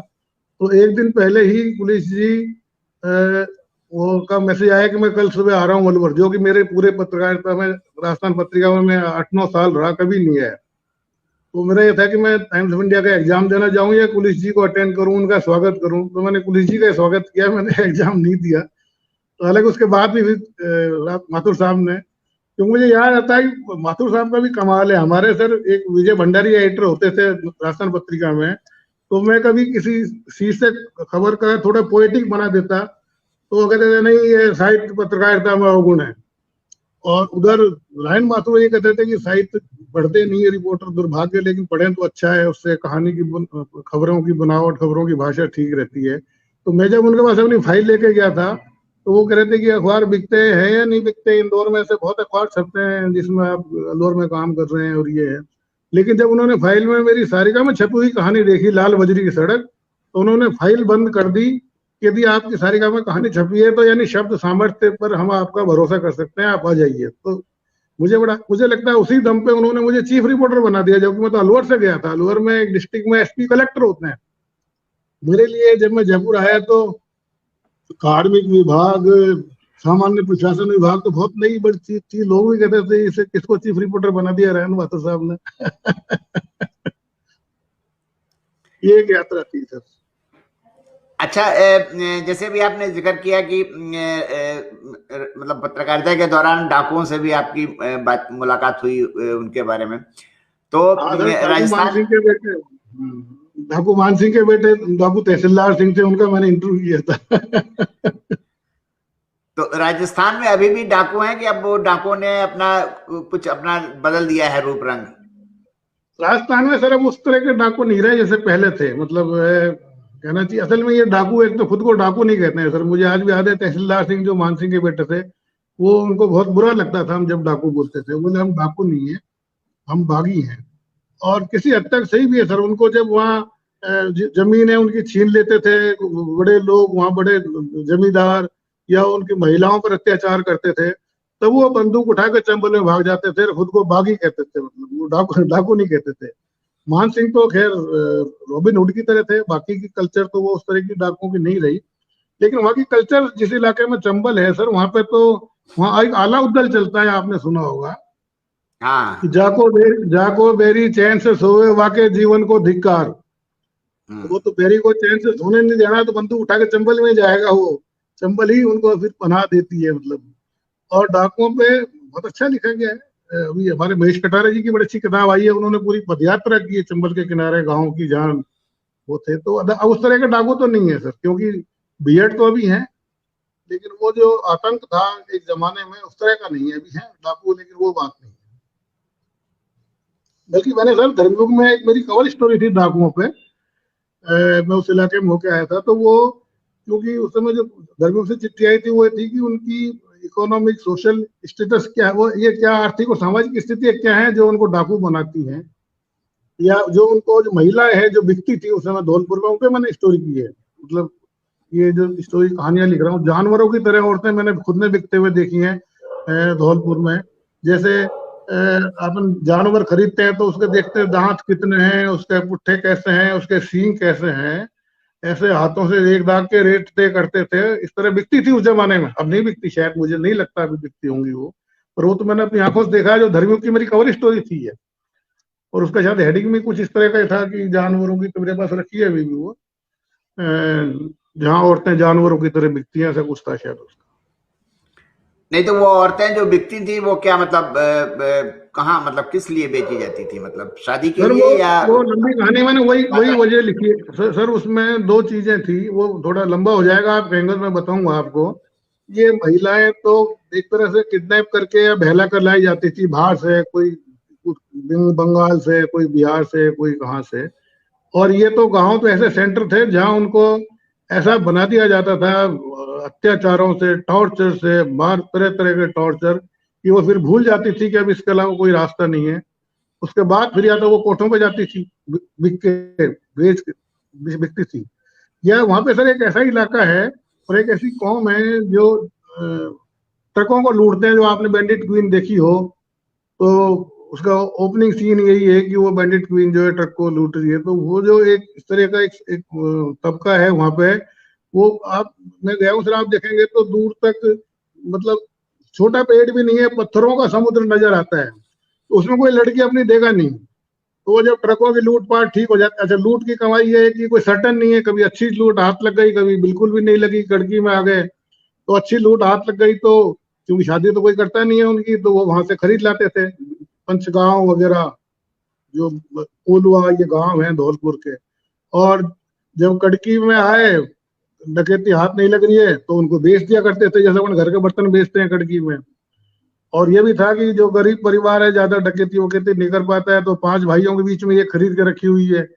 तो एक दिन पहले ही पुलिस जी वो का मैसेज आया कि मैं कल सुबह आ रहा हूँ अलवर, जो कि मेरे पूरे पत्रकारिता में, राजस्थान पत्रिका में मैं 8-9 साल रहा, कभी नहीं आया। तो मेरा ये था कि मैं टाइम्स ऑफ इंडिया का एग्जाम देना जाऊं या पुलिस जी को अटेंड करूं, उनका स्वागत करूं। तो मैंने पुलिस जी का स्वागत किया, मैंने एग्जाम नहीं दिया। तो हालांकि उसके बाद भी माथुर साहब ने क्योंकि मुझे याद आता है कि माथुर साहब का भी कमाल है। हमारे सर एक विजय भंडारी एडिटर होते थे राजस्थान पत्रिका में, तो मैं कभी किसी चीज से खबर का थोड़ा पोएटिक बना देता तो वो कहते थे नहीं ये साहित्य पत्रकारिता में अवगुण है। और उधर रायन माथुर ये कहते थे कि साहित्य पढ़ते नहीं है रिपोर्टर दुर्भाग्य, लेकिन पढ़ें तो अच्छा है, उससे कहानी की खबरों की बनावट, खबरों की भाषा ठीक रहती है। तो मैं जब उनके पास अपनी फाइल लेके गया था तो वो कह रहे थे कि अखबार बिकते हैं या नहीं बिकते, इंदौर में से बहुत अखबार छपते हैं जिसमें आप इंदौर में काम कर रहे हैं और ये है। लेकिन जब उन्होंने फाइल में मेरी सारिका में छपी हुई कहानी देखी लाल बजरी की सड़क, तो उन्होंने फाइल बंद कर दी कि यदि आपकी सारिका में कहानी छपी है तो यानी शब्द सामर्थ्य पर हम आपका भरोसा कर सकते हैं, आप आ जाइए। तो मुझे लगता है उसी दम पे उन्होंने मुझे चीफ रिपोर्टर बना दिया, जबकि मैं तो अलवर से गया था। अलवर में एक डिस्ट्रिक्ट में एसपी कलेक्टर होते हैं। मेरे लिए जब मैं जयपुर आया तो कार्मिक विभाग, सामान्य प्रशासन विभाग तो बहुत नई बड़ी चीज थी। लोग भी कहते थे इसे किसको चीफ रिपोर्टर बना दिया रायन माथुर साहब ने। ये एक यात्रा थी सर। अच्छा, जैसे भी आपने जिक्र किया कि मतलब पत्रकारिता के दौरान डाकुओं से भी आपकी मुलाकात हुई उनके बारे में, तो राजस्थान डाकू मान सिंह के बेटे डाकू तहसीलदार सिंह थे, उनका मैंने इंटरव्यू किया था। तो राजस्थान में अभी भी डाकू हैं कि अब वो डाकुओं ने अपना बदल दिया है रूप रंग? राजस्थान में सर अब उस तरह के डाकू नहीं रहे जैसे पहले थे। मतलब कहना चाहिए असल में ये डाकू एक तो खुद को डाकू नहीं कहते हैं सर। मुझे आज भी याद है तहसीलदार सिंह जो मान सिंह के बेटे थे, वो उनको बहुत बुरा लगता था हम जब डाकू बोलते थे। बोले हम डाकू नहीं है, हम बागी हैं। और किसी हद तक सही भी है सर। उनको जब वहाँ जमीन है उनकी छीन लेते थे बड़े लोग, वहाँ बड़े जमींदार, या उनकी महिलाओं पर अत्याचार करते थे, तब वो बंदूक उठाकर चंबल में भाग जाते थे, खुद को बागी कहते थे। मतलब वो डाकू नहीं कहते थे। मान सिंह तो खैर रॉबिन हुड की तरह थे, बाकी की कल्चर तो वो उस तरह की डाकुओं की नहीं रही। लेकिन वहाँ की कल्चर जिस इलाके में चंबल है सर, वहाँ पे तो वहाँ एक आला उद्दल चलता है, आपने सुना होगा। हाँ। जाको बेरी चैन से सोए वाके जीवन को धिक्कार। वो तो बेरी को चैन से सोने नहीं देना तो बंदूक उठा के चंबल में जाएगा। वो चंबल ही उनको फिर पनाह देती है मतलब। और डाकुओं पे बहुत अच्छा लिखा गया है। अभी हमारे महेश कटारे जी की बड़ी अच्छी किताब आई है, उन्होंने पूरी पदयात्रा की है चंबल के किनारे, गाँव की जान वो थे। तो उस तरह के डाकू तो नहीं है सर, क्योंकि बीएड तो अभी है, लेकिन वो जो आतंक था एक जमाने में उस तरह का नहीं है। अभी है डाकू, लेकिन वो बात नहीं है। बल्कि मैंने सर धर्मयुग में एक मेरी कवर स्टोरी थी डाकुओं पे। मैं उस इलाके में होके आया था, तो वो क्योंकि उस समय जो धर्मयुग से चिट्ठी आई थी वो थी कि उनकी इकोनॉमिक सोशल स्टेटस क्या है, वो ये क्या आर्थिक और सामाजिक स्थिति क्या है जो उनको डाकू बनाती है, या जो उनको जो महिलाएं हैं जो बिकती थी उस समय धौलपुर में, उन पे मैंने स्टोरी की है। मतलब ये जो स्टोरी कहानियां लिख रहा हूँ, जानवरों की तरह औरतें मैंने खुद ने बिकते हुए देखी हैं धौलपुर में। जैसे अपन जानवर खरीदते हैं तो उसके देखते हैं दांत कितने हैं, उसके पुट्ठे कैसे हैं, उसके सींग कैसे हैं, ऐसे हाथों से एक दाग के रेट तय करते थे। इस तरह बिकती थी उस जमाने में। अब नहीं बिकती शायद, मुझे नहीं लगता अभी बिकती होंगी वो, पर वो तो मैंने अपनी आंखों से देखा है। जो धर्मियों की मेरी कवर स्टोरी थी है, और उसका शायद हेडिंग में कुछ इस तरह का था कि जानवरों की, तो मेरे पास रखी है अभी भी वो, जहाँ औरतें जानवरों की तरह बिकती हैं, ऐसा कुछ था शायद उसका। नहीं तो वो औरतें जो बिकती थी वो क्या मतलब कहाँ, मतलब किस लिए बेची जाती थी? मतलब शादी के लिए या? वो लंबी कहानी मैंने वही वजह लिखी है सर। उसमें दो चीजें थी, वो थोड़ा लंबा हो जाएगा, आप कहेंगे मैं बताऊंगा आपको। ये महिलाएं तो एक तरह से किडनैप करके या बहला कर लाई जाती थी बाहर से, कोई बंगाल से, कोई बिहार से, कोई कहाँ से। और ये तो गांव तो ऐसे सेंटर थे जहां उनको ऐसा बना दिया जाता था अत्याचारों से, टॉर्चर से, बाहर तरह तरह के टॉर्चर, कि वो फिर भूल जाती थी कि अब इसके अलावा कोई रास्ता नहीं है। उसके बाद फिर या तो वो कोठों पे जाती थी, बिक के बिकती थी, या वहां पे सर एक ऐसा इलाका है और एक ऐसी कौम है जो ट्रकों को लूटते हैं। जो आपने बैंडिट क्वीन देखी हो तो उसका ओपनिंग सीन यही है कि वो बैंडिट क्वीन जो है ट्रक को लूट रही है। तो वो जो एक इस तरह का एक तबका है वहां पे, वो मैं गया हूँ सर, आप देखेंगे तो दूर तक मतलब छोटा पेड़ भी नहीं है, पत्थरों का समुद्र नजर आता है। तो उसमें कोई लड़की अपनी देगा नहीं। तो वो जब ट्रकों की लूटपाट ठीक हो जाती है, अच्छा लूट की कमाई ये है कि कोई सर्टन नहीं है, कभी अच्छी लूट हाथ लग गई, कभी बिल्कुल भी नहीं लगी, कड़की में आ गए। तो अच्छी लूट हाथ लग गई तो क्योंकि शादी तो कोई करता नहीं है उनकी, तो वो वहां से खरीद लाते थे। पंचगांव वगैरह जो कोलवा ये गांव है धौलपुर के। और जब कड़की में आए, डकैती हाथ नहीं लग रही है तो उनको बेच दिया करते थे, जैसे अपन घर के बर्तन बेचते हैं कड़की में। और ये भी था कि जो गरीब परिवार है, ज्यादा डकैती वकैती नहीं कर पाता है, तो 5 भाइयों के बीच में ये खरीद के रखी हुई है।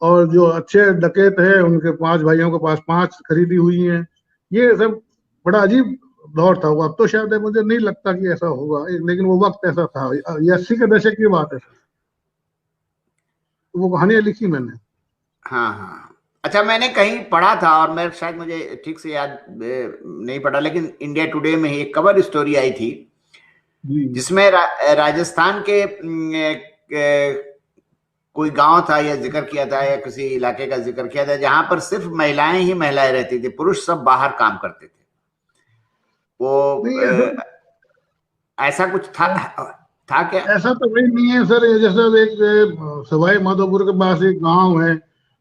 और जो अच्छे डकैत है उनके 5 भाइयों के पास 5 खरीदी हुई हैं। ये सब बड़ा अजीब दौर था वो। अब तो शायद मुझे नहीं लगता कि ऐसा होगा, लेकिन वो वक्त ऐसा था। ये 80 के दशक की बात है। तो वो कहानियां लिखी मैंने। हाँ हाँ। अच्छा, मैंने कहीं पढ़ा था, और मैं शायद मुझे ठीक से याद नहीं पड़ा, लेकिन इंडिया टुडे में ही एक कवर स्टोरी आई थी जिसमें राजस्थान के कोई गांव था या जिक्र किया था, या किसी इलाके का जिक्र किया था, जहां पर सिर्फ महिलाएं ही महिलाएं रहती थी, पुरुष सब बाहर काम करते थे। वो ऐसा कुछ था क्या? ऐसा तो भाई नहीं है सर। जैसा एक सवाई माधोपुर के पास एक गांव है,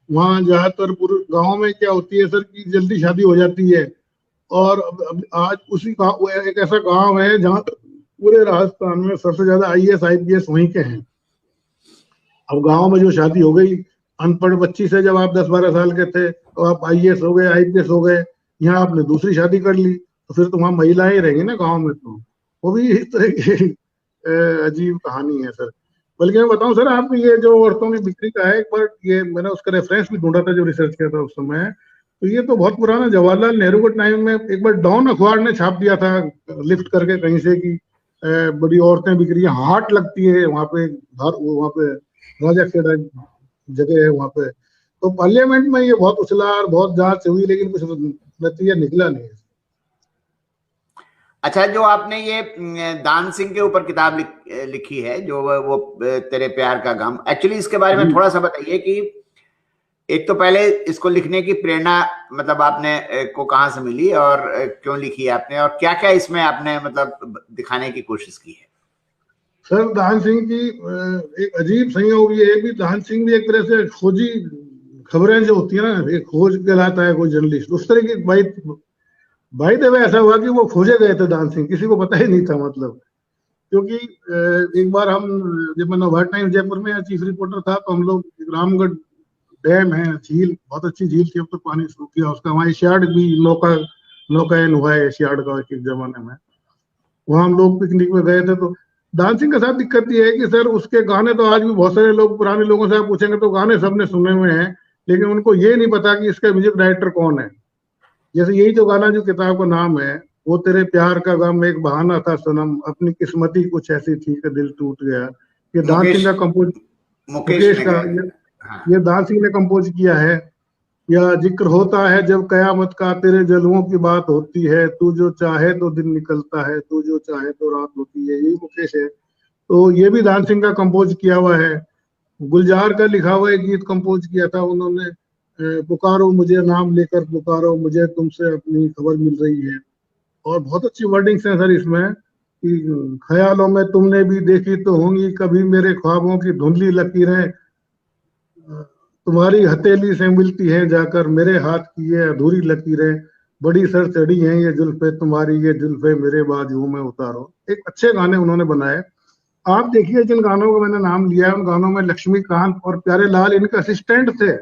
वहाँ ज्यादातर पूरे गांव में क्या होती है सर कि जल्दी शादी हो जाती है। और आज उसी गांव, एक ऐसा गांव है जहाँ पूरे राजस्थान में सबसे ज्यादा IAS IPS वहीं के हैं। अब गांव में जो शादी हो गई, अनपढ़ बच्ची से, जब आप 10-12 साल के थे तो आप IAS हो गए, IPS हो गए। यहाँ आपने दूसरी शादी कर ली तो फिर तो वहाँ महिलाएं ही रहेंगी ना गांव में। तो वो भी इस तरह की अजीब कहानी है सर। बल्कि मैं बताऊं सर, आप ये जो औरतों की बिक्री का है, एक बार ये मैंने उसका रेफरेंस भी ढूंढा था जो रिसर्च किया था उस समय। तो ये तो बहुत पुराना, जवाहरलाल नेहरू के टाइम में एक बार डॉन अखबार ने छाप दिया था लिफ्ट करके कहीं से कि बड़ी औरतें बिक्री, हाट लगती है वहां पे, वहां पे राजा खेड़ा जगह है वहां पे। तो पार्लियामेंट में ये बहुत उछला और बहुत जांच हुई, लेकिन कुछ नतीजा निकला नहीं। अच्छा, जो आपने ये दान सिंह के ऊपर किताब लिखी है, जो वो तेरे प्यार का गम, एक्चुअली इसके बारे में थोड़ा सा बताइए कि एक तो पहले इसको लिखने की प्रेरणा मतलब आपने को कहाँ से मिली, और क्यों लिखी आपने, और क्या क्या इसमें आपने मतलब दिखाने की कोशिश की है? सर दान सिंह की एक अजीब संयोग ये है कि दान सिंह भी एक तरह से खोजी खबरें जो होती है ना, एक खोज कहलाता है कोई जर्नलिस्ट, उस तरह की। भाई देवे ऐसा हुआ कि वो खोजे गए थे दान सिंह, किसी को पता ही नहीं था मतलब। क्योंकि एक बार हम, जब मैं नवभारत टाइम्स जयपुर में चीफ रिपोर्टर था, तो हम लोग रामगढ़ डैम है, झील, बहुत अच्छी झील थी, अब तो पानी सूख गया उसका, वहाँ एशियाड भी नौकायन हुआ है एशियाड का एक जमाने में। वहाँ हम लोग पिकनिक में गए थे। तो दान सिंह के साथ दिक्कत ये है कि सर उसके गाने तो आज भी बहुत सारे लोग, पुराने लोगों से आप पूछेंगे तो गाने सबने सुने हुए हैं, लेकिन उनको ये नहीं पता कि इसका म्यूजिक डायरेक्टर कौन है। जैसे यही जो गाना जो किताब का नाम है, वो तेरे प्यार का गम एक बहाना था सनम, अपनी किस्मती कुछ ऐसी थी कि दिल टूट गया, ये दान सिंह का कंपोज, मुकेश का, ये दान सिंह ने कंपोज किया है। या जिक्र होता है जब कयामत का, तेरे जलवों की बात होती है, तू जो चाहे तो दिन निकलता है, तू जो चाहे तो रात होती है, यही मुकेश है। तो ये भी दान सिंह का कंपोज किया हुआ है। गुलजार का लिखा हुआ एक गीत कंपोज किया था उन्होंने, पुकारो मुझे नाम लेकर, पुकारो मुझे तुमसे अपनी खबर मिल रही है। और बहुत अच्छी वर्डिंग्स हैं सर इसमें कि ख्यालों में तुमने भी देखी तो होंगी कभी मेरे ख्वाबों की धुंधली लकीरें, तुम्हारी हथेली से मिलती है जाकर मेरे हाथ की ये अधूरी लकीरें, बड़ी सर चढ़ी हैं ये जुल्फे तुम्हारी, ये जुल्फे मेरे बाजुओं में उतारो। एक अच्छे गाने उन्होंने बनाए। आप देखिए जिन गानों का मैंने नाम लिया है, उन गानों में लक्ष्मीकांत और प्यारे लाल इनके असिस्टेंट थे।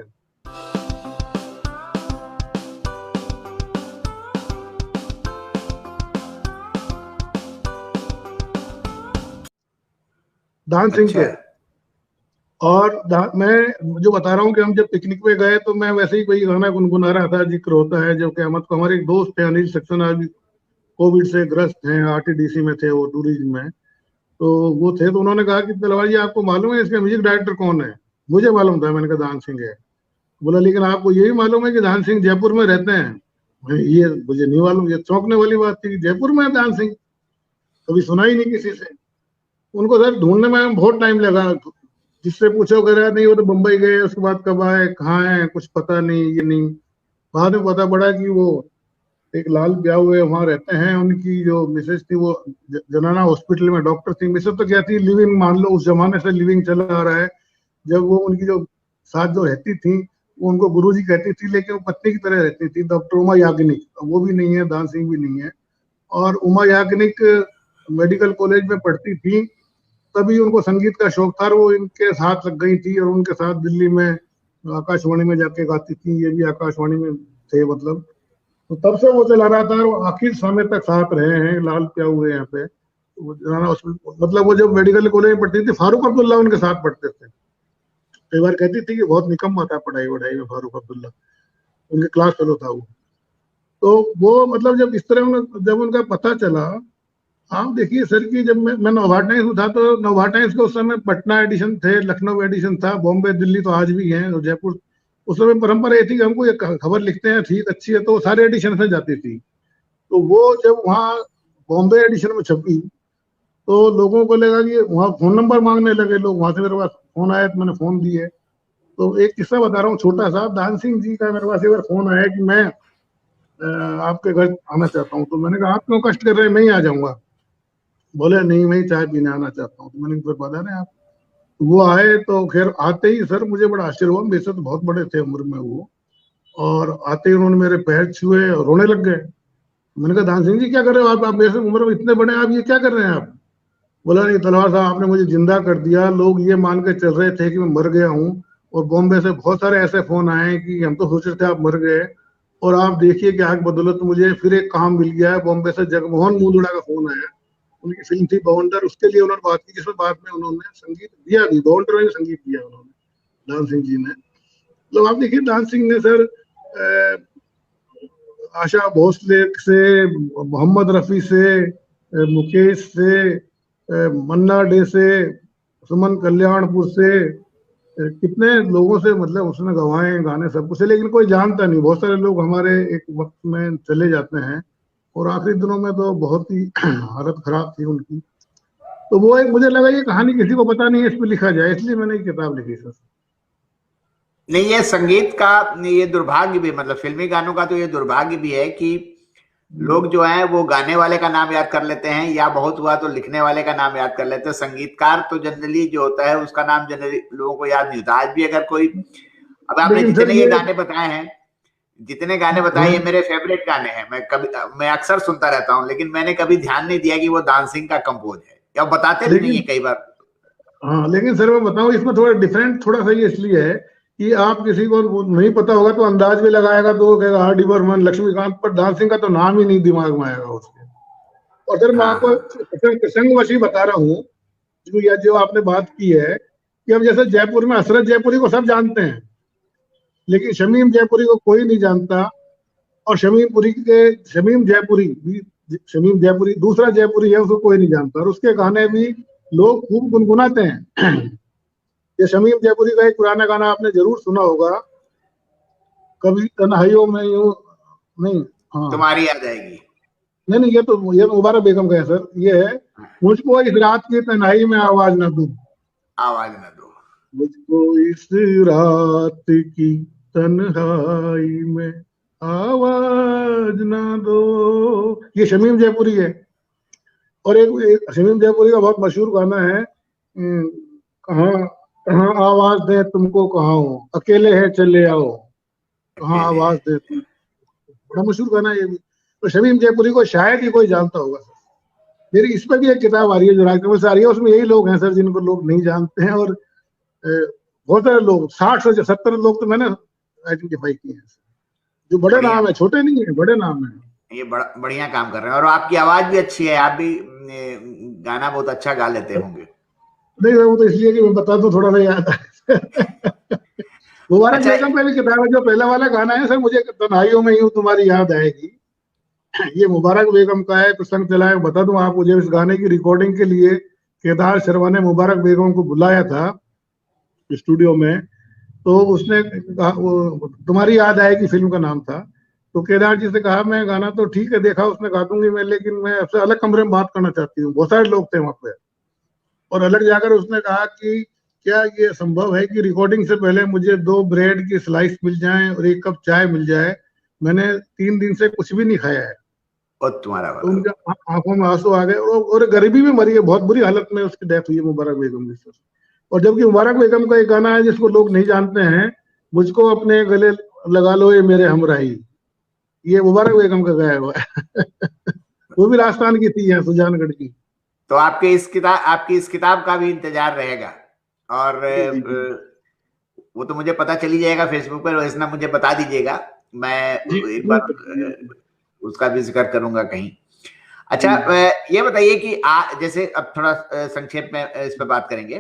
दान सिंह के। और मैं जो बता रहा हूँ कि हम जब पिकनिक पे गए तो मैं वैसे ही कोई गाना गुनगुना रहा था, जिक्र होता है जब क़यामत को। हमारे एक दोस्त थे अनिल सक्सेना, अभी कोविड से ग्रस्त हैं, RTDC में थे वो, टूरिज्म में। तो वो थे, तो उन्होंने कहा कि तलवार जी आपको मालूम है इसका म्यूजिक डायरेक्टर कौन है? मुझे मालूम था, मैंने कहा दान सिंह है। बोला लेकिन आपको यही मालूम है कि दान सिंह जयपुर में रहते हैं? ये मुझे नहीं मालूम। ये चौंकने वाली बात थी कि जयपुर में है दान सिंह, कभी सुना ही नहीं किसी से। उनको सर ढूंढने में बहुत टाइम लगा, जिससे पूछो कह रहा नहीं वो तो मुंबई गए, उसके बाद कब आए, कहाँ है, कुछ पता नहीं, ये नहीं। बाद में पता पड़ा कि वो एक लाल ब्याह हुए वहां रहते हैं, उनकी जो मिसेज थी वो जनाना हॉस्पिटल में डॉक्टर थी। मिसेज तो क्या थी, लिविंग मान लो, उस जमाने से लिविंग चला आ रहा है। जब वो उनकी जो साथ जो रहती थी, वो उनको गुरुजी कहती थी, लेकिन वो पत्नी की तरह रहती थी, डॉक्टर उमा याग्निक, वो भी नहीं है, दान सिंह भी नहीं है। और उमा याग्निक मेडिकल कॉलेज में पढ़ती थी, तभी उनको संगीत का शौक था और वो इनके साथ लग गई थी और उनके साथ दिल्ली में आकाशवाणी में जाके गाती थी। ये भी आकाशवाणी में थे मतलब, तो तब से वो चला रहा था और वो आखिर समय तक साथ रहे हैं। लाल क्या हुए यहाँ पे मतलब वो जब मेडिकल कॉलेज में पढ़ती थी, फारूक अब्दुल्ला उनके साथ पढ़ते थे। कई बार कहती थी कि बहुत निकम्मा था पढ़ाई वढ़ाई में फारूक अब्दुल्ला, उनके क्लास फेलो था वो। तो वो मतलब जब इस तरह जब उनका पता चला, आप देखिए सर कि जब मैं नोवा टाइम्स में था, तो नोवा टाइम्स के उस समय पटना एडिशन थे, लखनऊ एडिशन था, बॉम्बे दिल्ली तो आज भी है, और जयपुर। उस समय परंपरा ये थी कि हमको ये खबर लिखते हैं ठीक अच्छी है तो सारे एडिशन से जाती थी। तो वो जब वहाँ बॉम्बे एडिशन में छपी तो लोगों को लगा कि वहाँ फोन नंबर मांगने लगे लोग, वहां से मेरे पास फोन आया तो मैंने फोन दिए। तो एक किस्सा बता रहा हूँ छोटा सा, दान सिंह जी का मेरे पास एक बार फोन आया कि मैं आपके घर आना चाहता हूँ। तो मैंने कहा आप क्यों कष्ट कर रहे हैं, मैं ही आ जाऊंगा। बोले नहीं मैं ही चाय पीने आना चाहता हूँ। तो मैंने फिर बता रहे आप। तो वो आए, तो खैर आते ही सर मुझे बड़ा आश्चर्य हुआ, वैसे तो बहुत बड़े थे उम्र में वो, और आते ही उन्होंने मेरे पैर छुए और रोने लग गए। मैंने कहा दान सिंह जी क्या कर रहे हो आप मेरे से उम्र में इतने बड़े, आप ये क्या कर रहे हैं आप? बोला नहीं तलवार साहब आपने मुझे जिंदा कर दिया, लोग ये मान के चल रहे थे कि मैं मर गया हूँ, और बॉम्बे से बहुत सारे ऐसे फोन आए कि हम तो सोच रहे थे आप मर गए, और आप देखिए कि आग बदौलत मुझे फिर एक काम मिल गया है। बॉम्बे से जगमोहन मूंदड़ा का फोन आया, उनकी फिल्म थी बवंडर, उसके लिए उन्होंने बात की, जिसमें बाद में उन्होंने संगीत दिया भी, बवंडर में संगीत दिया उन्होंने, दान सिंह जी ने। तो आप देखिए दान सिंह ने सर आशा भोसले से, मोहम्मद रफी से, मुकेश से, मन्ना डे से, सुमन कल्याणपुर से, कितने लोगों से मतलब उसने गवाए गाने सब कुछ है, लेकिन कोई जानता नहीं। बहुत सारे लोग हमारे एक वक्त में चले जाते हैं, और आखिरी दिनों में तो बहुत ही हालत खराब थी उनकी। तो वो एक मुझे लगा ये कहानी किसी को पता नहीं है, इस पर लिखा जाए, इसलिए मैंने एक किताब लिखी सर। नहीं, ये संगीत का ये दुर्भाग्य भी, मतलब फिल्मी गानों का तो ये दुर्भाग्य भी है कि लोग जो हैं वो गाने वाले का नाम याद कर लेते हैं, या बहुत हुआ तो लिखने वाले का नाम याद कर लेते हैं। संगीतकार तो जनरली जो होता है उसका नाम जनरली लोगों को याद नहीं होता। आज भी अगर कोई, अब आपने लेकिन सर जितने ये ये गाने बताए हैं, जितने गाने बताए, ये मेरे फेवरेट गाने हैं, मैं अक्सर सुनता रहता हूँ, लेकिन मैंने कभी ध्यान नहीं दिया कि वो दान सिंह का कंपोज है, या बताते भी नहीं है लेकिन कई बार। हाँ, लेकिन सर मैं बताऊं इसमें थोड़ा डिफरेंट थोड़ा सा ये इसलिए है कि आप किसी को नहीं पता होगा तो अंदाज भी लगाएगा तो वो कहेगा आर डी बर्मन, लक्ष्मीकांत, पर दान सिंह का तो नाम ही नहीं दिमाग में आएगा उसके। और सर मैं हाँ आपको हाँ प्रसंगवशी बता रहा हूँ, जो आपने बात की है कि अब जैसे जयपुर में हसरत जयपुरी को सब जानते हैं, लेकिन शमीम जयपुरी को कोई नहीं जानता। और शमीम जयपुरी दूसरा जयपुरी है, उसको कोई नहीं जानता, और उसके गाने भी लोग खूब गुनगुनाते हैं। ये शमीम जयपुरी का एक पुराना गाना आपने जरूर सुना होगा, कभी तन्हाइयों में यूं, नहीं, हाँ, तुम्हारी याद आएगी। नहीं ये तो मुबारक बेगम का है सर। ये है, मुझको इस रात की तन्हाई में आवाज न दो, आवाज न दो, मुझको इस रात की तन्हाई में आवाज न दो, ये शमीम जयपुरी है। और एक शमीम जयपुरी का बहुत मशहूर गाना है, कहाँ कहाँ आवाज दे तुमको, कहाँ हो अकेले है चले आओ, कहाँ अकेले आवाज हैं। दे तुम, बड़ा मशहूर गाना है ये भी। तो शमीम जयपुरी को शायद ही कोई जानता होगा सर। मेरी इस पर भी एक किताब आ रही है जो राजकमल से आ रही है, उसमें यही लोग हैं सर जिनको लोग नहीं जानते हैं, और बहुत सारे लोग 60 से 70 लोग तो मैंने आइडेंटिफाई किए हैं, जो बड़े बढ़िया, नाम है, छोटे नहीं है, बड़े नाम है। ये बढ़िया काम कर रहे हैं, और आपकी आवाज भी अच्छी है, आप भी गाना बहुत अच्छा गा लेते होंगे। नहीं वो तो इसलिए कि मैं बता दूं थोड़ा सा याद है। मुबारक अच्छा, बेगम पे भी किताब है, जो पहला वाला गाना है सर, मुझे तन्हाइयों में यूं तुम्हारी याद आएगी, ये मुबारक बेगम का है। प्रसंग चला है, बता दूं आप, मुझे इस गाने की रिकॉर्डिंग के लिए केदार शर्मा ने मुबारक बेगम को बुलाया था स्टूडियो में। तो उसने कहा, वो तुम्हारी याद आएगी फिल्म का नाम था, तो केदार जी से कहा मैं गाना तो ठीक है देखा उसने गा दूंगी मैं, लेकिन मैं आपसे अलग कमरे में बात करना चाहती हूँ, बहुत सारे लोग थे वहां पे। और अलग जाकर उसने कहा कि क्या ये संभव है कि रिकॉर्डिंग से पहले मुझे 2 ब्रेड की स्लाइस मिल जाए और 1 कप चाय मिल जाए, मैंने 3 दिन से कुछ भी नहीं खाया है। और तुम्हारा तो वाला। उनके आंखों में आंसू आ गए, और गरीबी में मरी है, बहुत बुरी हालत में उसकी डेथ हुई है मुबारक बेगम की। और जबकि मुबारक बेगम का एक गाना है जिसको लोग नहीं जानते हैं, मुझको अपने गले लगा लो ये मेरे हमराही, ये मुबारक बेगम का गाया हुआ है। वो भी राजस्थान की थी, यहाँ सुजानगढ़ की। तो आपकी इस किताब का भी इंतजार रहेगा। और जी जी जी वो तो मुझे पता चली जाएगा फेसबुक पर, वैसे ना मुझे बता दीजिएगा, मैं जी एक जरूर बार सर, बिल्कुल। उसका भी जिक्र करूंगा कहीं। अच्छा, जी ये बताइए कि जैसे अब थोड़ा संक्षेप में इस पर बात करेंगे।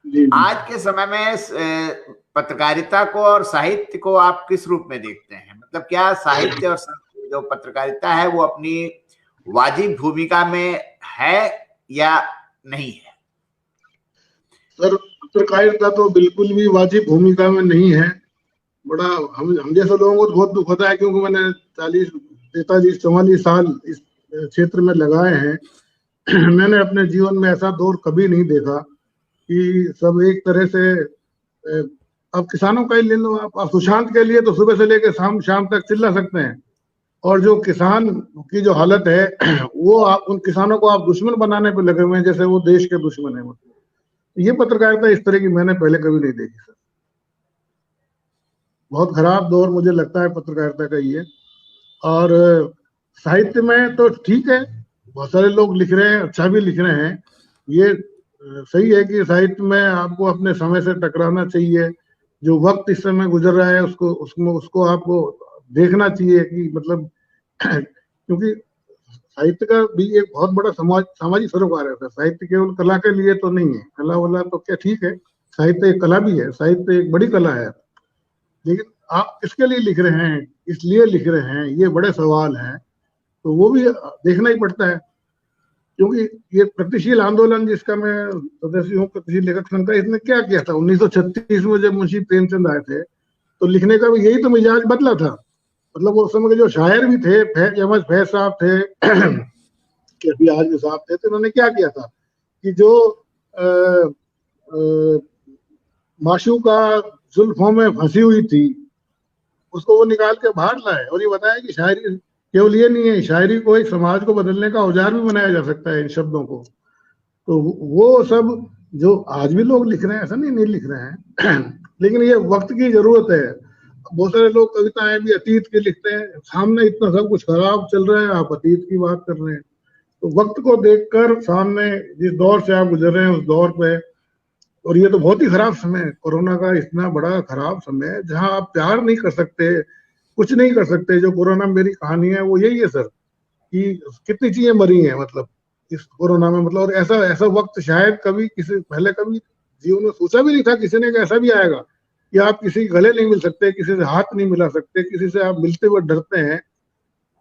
जी जी। आज के समय में पत्रकारिता को और साहित्य को आप किस रूप में देखते हैं? मतलब क्या साहित्य और जो पत्रकारिता है वो अपनी वाजिब भूमिका में है या नहीं है? सर पत्रकारिता तो बिल्कुल भी वाजिब भूमिका में नहीं है। बड़ा हम जैसे लोगों को तो बहुत दुख होता है, क्योंकि मैंने 40 43 44 साल इस क्षेत्र में लगाए हैं। मैंने अपने जीवन में ऐसा दौर कभी नहीं देखा कि सब एक तरह से अब किसानों का ही ले लो आप सुशांत के लिए तो सुबह से लेकर शाम शाम तक चिल्ला सकते हैं, और जो किसान की जो हालत है वो आप उन किसानों को आप दुश्मन बनाने पे लगे हुए हैं, जैसे वो देश के दुश्मन है। मतलब ये पत्रकारिता इस तरह की मैंने पहले कभी नहीं देखी सर। बहुत खराब दौर मुझे लगता है पत्रकारिता का ये। और साहित्य में तो ठीक है, बहुत सारे लोग लिख रहे हैं, अच्छा भी लिख रहे हैं। ये सही है कि साहित्य में आपको अपने समय से टकराना चाहिए। जो वक्त इस समय गुजर रहा है उसको आपको देखना चाहिए कि मतलब क्योंकि साहित्य का भी एक बहुत बड़ा सामाजिक सरोकार है। साहित्य केवल कला के लिए तो नहीं है, कला वाला तो क्या ठीक है, साहित्य एक कला भी है, साहित्य एक बड़ी कला है। लेकिन आप किसके लिए लिख रहे हैं, इसलिए लिख रहे हैं, ये बड़े सवाल हैं। तो वो भी देखना ही पड़ता है, क्योंकि ये प्रगतिशील आंदोलन जिसका मैं सदस्य हूँ, प्रगतिशील लेखक संघ का, इसने क्या किया था 1936 में जब मुंशी प्रेमचंद आए थे, तो लिखने का भी यही तो मिजाज बदला था। मतलब वो समय के जो शायर भी थे, अहमद फैज साहब थे, के भी आज साहब थे, तो उन्होंने क्या किया था कि जो माशूका जुल्फों में फंसी हुई थी उसको वो निकाल के बाहर लाए, और ये बताया कि शायरी केवल ये नहीं है, शायरी को एक समाज को बदलने का औजार भी बनाया जा सकता है इन शब्दों को। तो वो सब जो आज भी लोग लिख रहे हैं, ऐसा नहीं लिख रहे हैं। लेकिन ये वक्त की जरूरत है। बहुत सारे लोग कविताएं भी अतीत की लिखते हैं, सामने इतना सब कुछ खराब चल रहा है, आप अतीत की बात कर रहे हैं। तो वक्त को देखकर सामने जिस दौर से आप गुजर रहे हैं उस दौर पे, और ये तो बहुत ही खराब समय है, कोरोना का इतना बड़ा खराब समय है जहां आप प्यार नहीं कर सकते, कुछ नहीं कर सकते। जो कोरोना में मेरी कहानी है वो यही है सर, कि कितनी चीजें मरी हैं मतलब इस कोरोना में। मतलब और ऐसा ऐसा वक्त शायद कभी किसी पहले कभी जीवन में सोचा भी नहीं था किसी ने कि ऐसा भी आएगा, कि आप किसी गले नहीं मिल सकते, किसी से हाथ नहीं मिला सकते, किसी से आप मिलते हुए डरते हैं।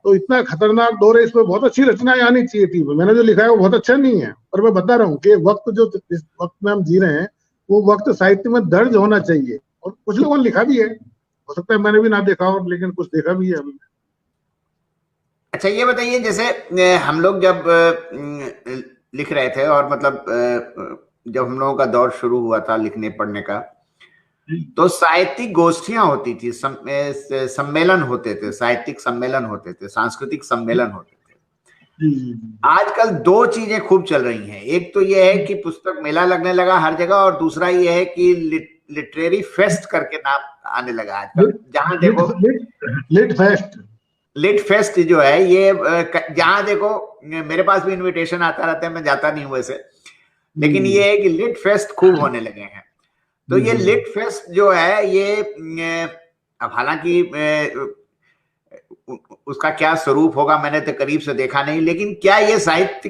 तो इतना खतरनाक दौर है, इसमें बहुत अच्छी रचनाएं आनी चाहिए थी। मैंने जो लिखा है वो बहुत अच्छा नहीं है, पर मैं बता रहा हूँ कि वक्त जो इस वक्त में हम जी रहे हैं वो वक्त साहित्य में दर्ज होना चाहिए। और कुछ लोगों ने लिखा भी है, हो सकता है मैंने भी ना देखा हो, लेकिन कुछ देखा भी है हमने। अच्छा, ये बताइए, जैसे हम लोग जब लिख रहे थे, और मतलब जब हम लोगों का दौर शुरू हुआ था लिखने पढ़ने का, तो साहित्यिक गोष्ठियां होती थी, सम्मेलन होते थे, साहित्यिक सम्मेलन होते थे, सांस्कृतिक सम्मेलन होते थे। आजकल दो चीजें खूब चल रही हैं। एक तो ये है कि पुस्तक मेला लगने लगा हर जगह, और दूसरा ये है कि लिटरेरी फेस्ट करके नाम आने लगा आजकल। जहां देखो लिट फेस्ट जो है, ये जहां देखो, मेरे पास भी इनविटेशन आता रहता है, मैं जाता नहीं हूं वैसे, लेकिन ये है कि लिट फेस्ट खूब होने लगे हैं। तो ये लिट फेस्ट जो है, ये अब हालांकि उसका क्या स्वरूप होगा मैंने तो करीब से देखा नहीं, लेकिन क्या ये साहित्य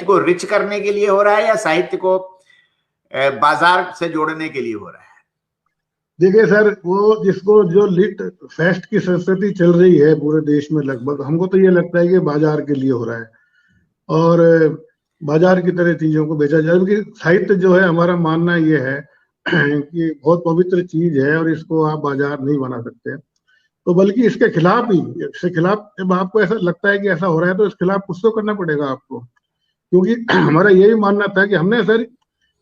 को रिच करने के लिए हो रहा है, या साहित्य को बाजार से जोड़ने के लिए हो रहा है? देखिए सर, वो जिसको जो लिट फेस्ट की संस्कृति चल रही है पूरे देश में लगभग, हमको तो ये लगता है कि बाजार के लिए हो रहा है, और बाजार की तरह चीजों को बेचा जाए। क्योंकि साहित्य जो है, हमारा मानना ये है कि बहुत पवित्र चीज है और इसको आप बाजार नहीं बना सकते। तो बल्कि इसके खिलाफ ही, इसके खिलाफ जब आपको ऐसा लगता है कि ऐसा हो रहा है तो इस खिलाफ कुछ तो करना पड़ेगा आपको। क्योंकि हमारा यही मानना था कि हमने सर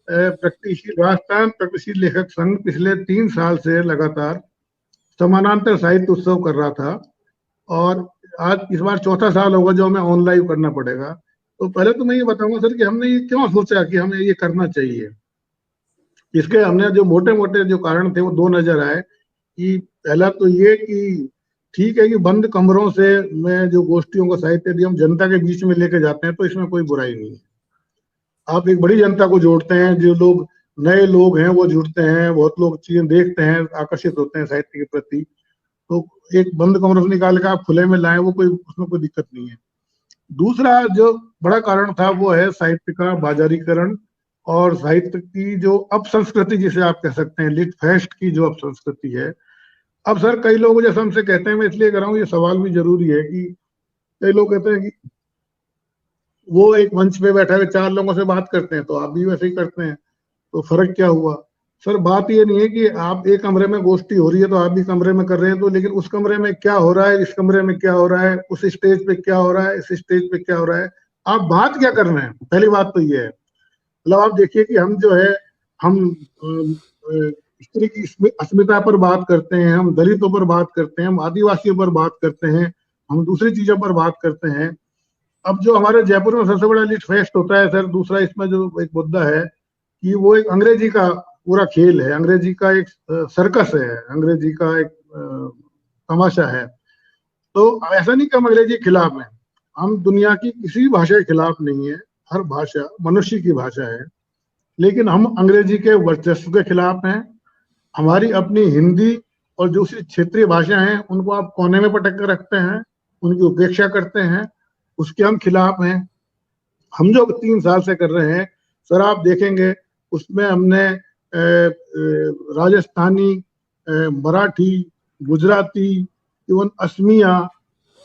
राजस्थान प्रगतिशील लेखक संघ पिछले 3 साल से लगातार समानांतर साहित्य उत्सव कर रहा था, और आज इस बार चौथा साल होगा जो हमें ऑनलाइन करना पड़ेगा। तो पहले तो मैं ये बताऊंगा सर कि हमने ये क्यों सोचा कि हमें ये करना चाहिए। इसके हमने जो मोटे मोटे जो कारण थे वो 2 नजर आए। कि पहला तो ये कि ठीक है कि बंद कमरों से में जो गोष्ठियों को साहित्य दिया हम जनता के बीच में लेके जाते हैं तो इसमें कोई बुराई नहीं है। आप एक बड़ी जनता को जोड़ते हैं, जो लोग नए लोग हैं वो जुड़ते हैं, बहुत लोग चीजें देखते हैं, आकर्षित होते हैं साहित्य के प्रति, तो एक बंद कमरों से निकाल के आप खुले में लाएं, वो कोई उसमें कोई दिक्कत नहीं है। दूसरा जो बड़ा कारण था वो है साहित्य का बाजारीकरण और साहित्य की जो अपसंस्कृति जिसे आप कह सकते हैं, लिट फेस्ट की जो अपसंस्कृति है। अब सर कई लोग जैसे हमसे कहते हैं, मैं इसलिए कर रहा हूँ ये सवाल भी जरूरी है कि कई लोग कहते हैं कि वो एक मंच पे बैठा हुए 4 लोगों से बात करते हैं तो आप भी वैसे ही करते हैं, तो फर्क क्या हुआ? सर बात ये नहीं है कि आप एक कमरे में गोष्ठी हो रही है तो आप भी कमरे में कर रहे हैं, तो लेकिन उस कमरे में क्या हो रहा है, इस कमरे में क्या हो रहा है, उस स्टेज पे क्या हो रहा है, इस स्टेज पे क्या हो रहा है, आप बात क्या कर रहे हैं? पहली बात तो ये है। मतलब आप देखिए कि हम जो है हम स्त्री की अस्मिता पर बात करते हैं, हम दलितों पर बात करते हैं, हम आदिवासियों पर बात करते हैं, हम दूसरी चीजों पर बात करते हैं। अब जो हमारे जयपुर में सबसे बड़ा लिट फेस्ट होता है सर, दूसरा इसमें जो एक मुद्दा है कि वो एक अंग्रेजी का पूरा खेल है, अंग्रेजी का एक सर्कस है, अंग्रेजी का एक तमाशा है। तो ऐसा नहीं कि हम अंग्रेजी के खिलाफ हैं, हम दुनिया की किसी भाषा के खिलाफ नहीं है, हर भाषा मनुष्य की भाषा है, लेकिन हम अंग्रेजी के वर्चस्व के खिलाफ हैं। हमारी अपनी हिंदी और दूसरी क्षेत्रीय भाषा हैं उनको आप कोने में पटक कर रखते हैं, उनकी उपेक्षा करते हैं, उसके हम खिलाफ हैं। हम जो 3 साल से कर रहे हैं सर, आप देखेंगे उसमें हमने राजस्थानी, मराठी, गुजराती, इवन असमिया,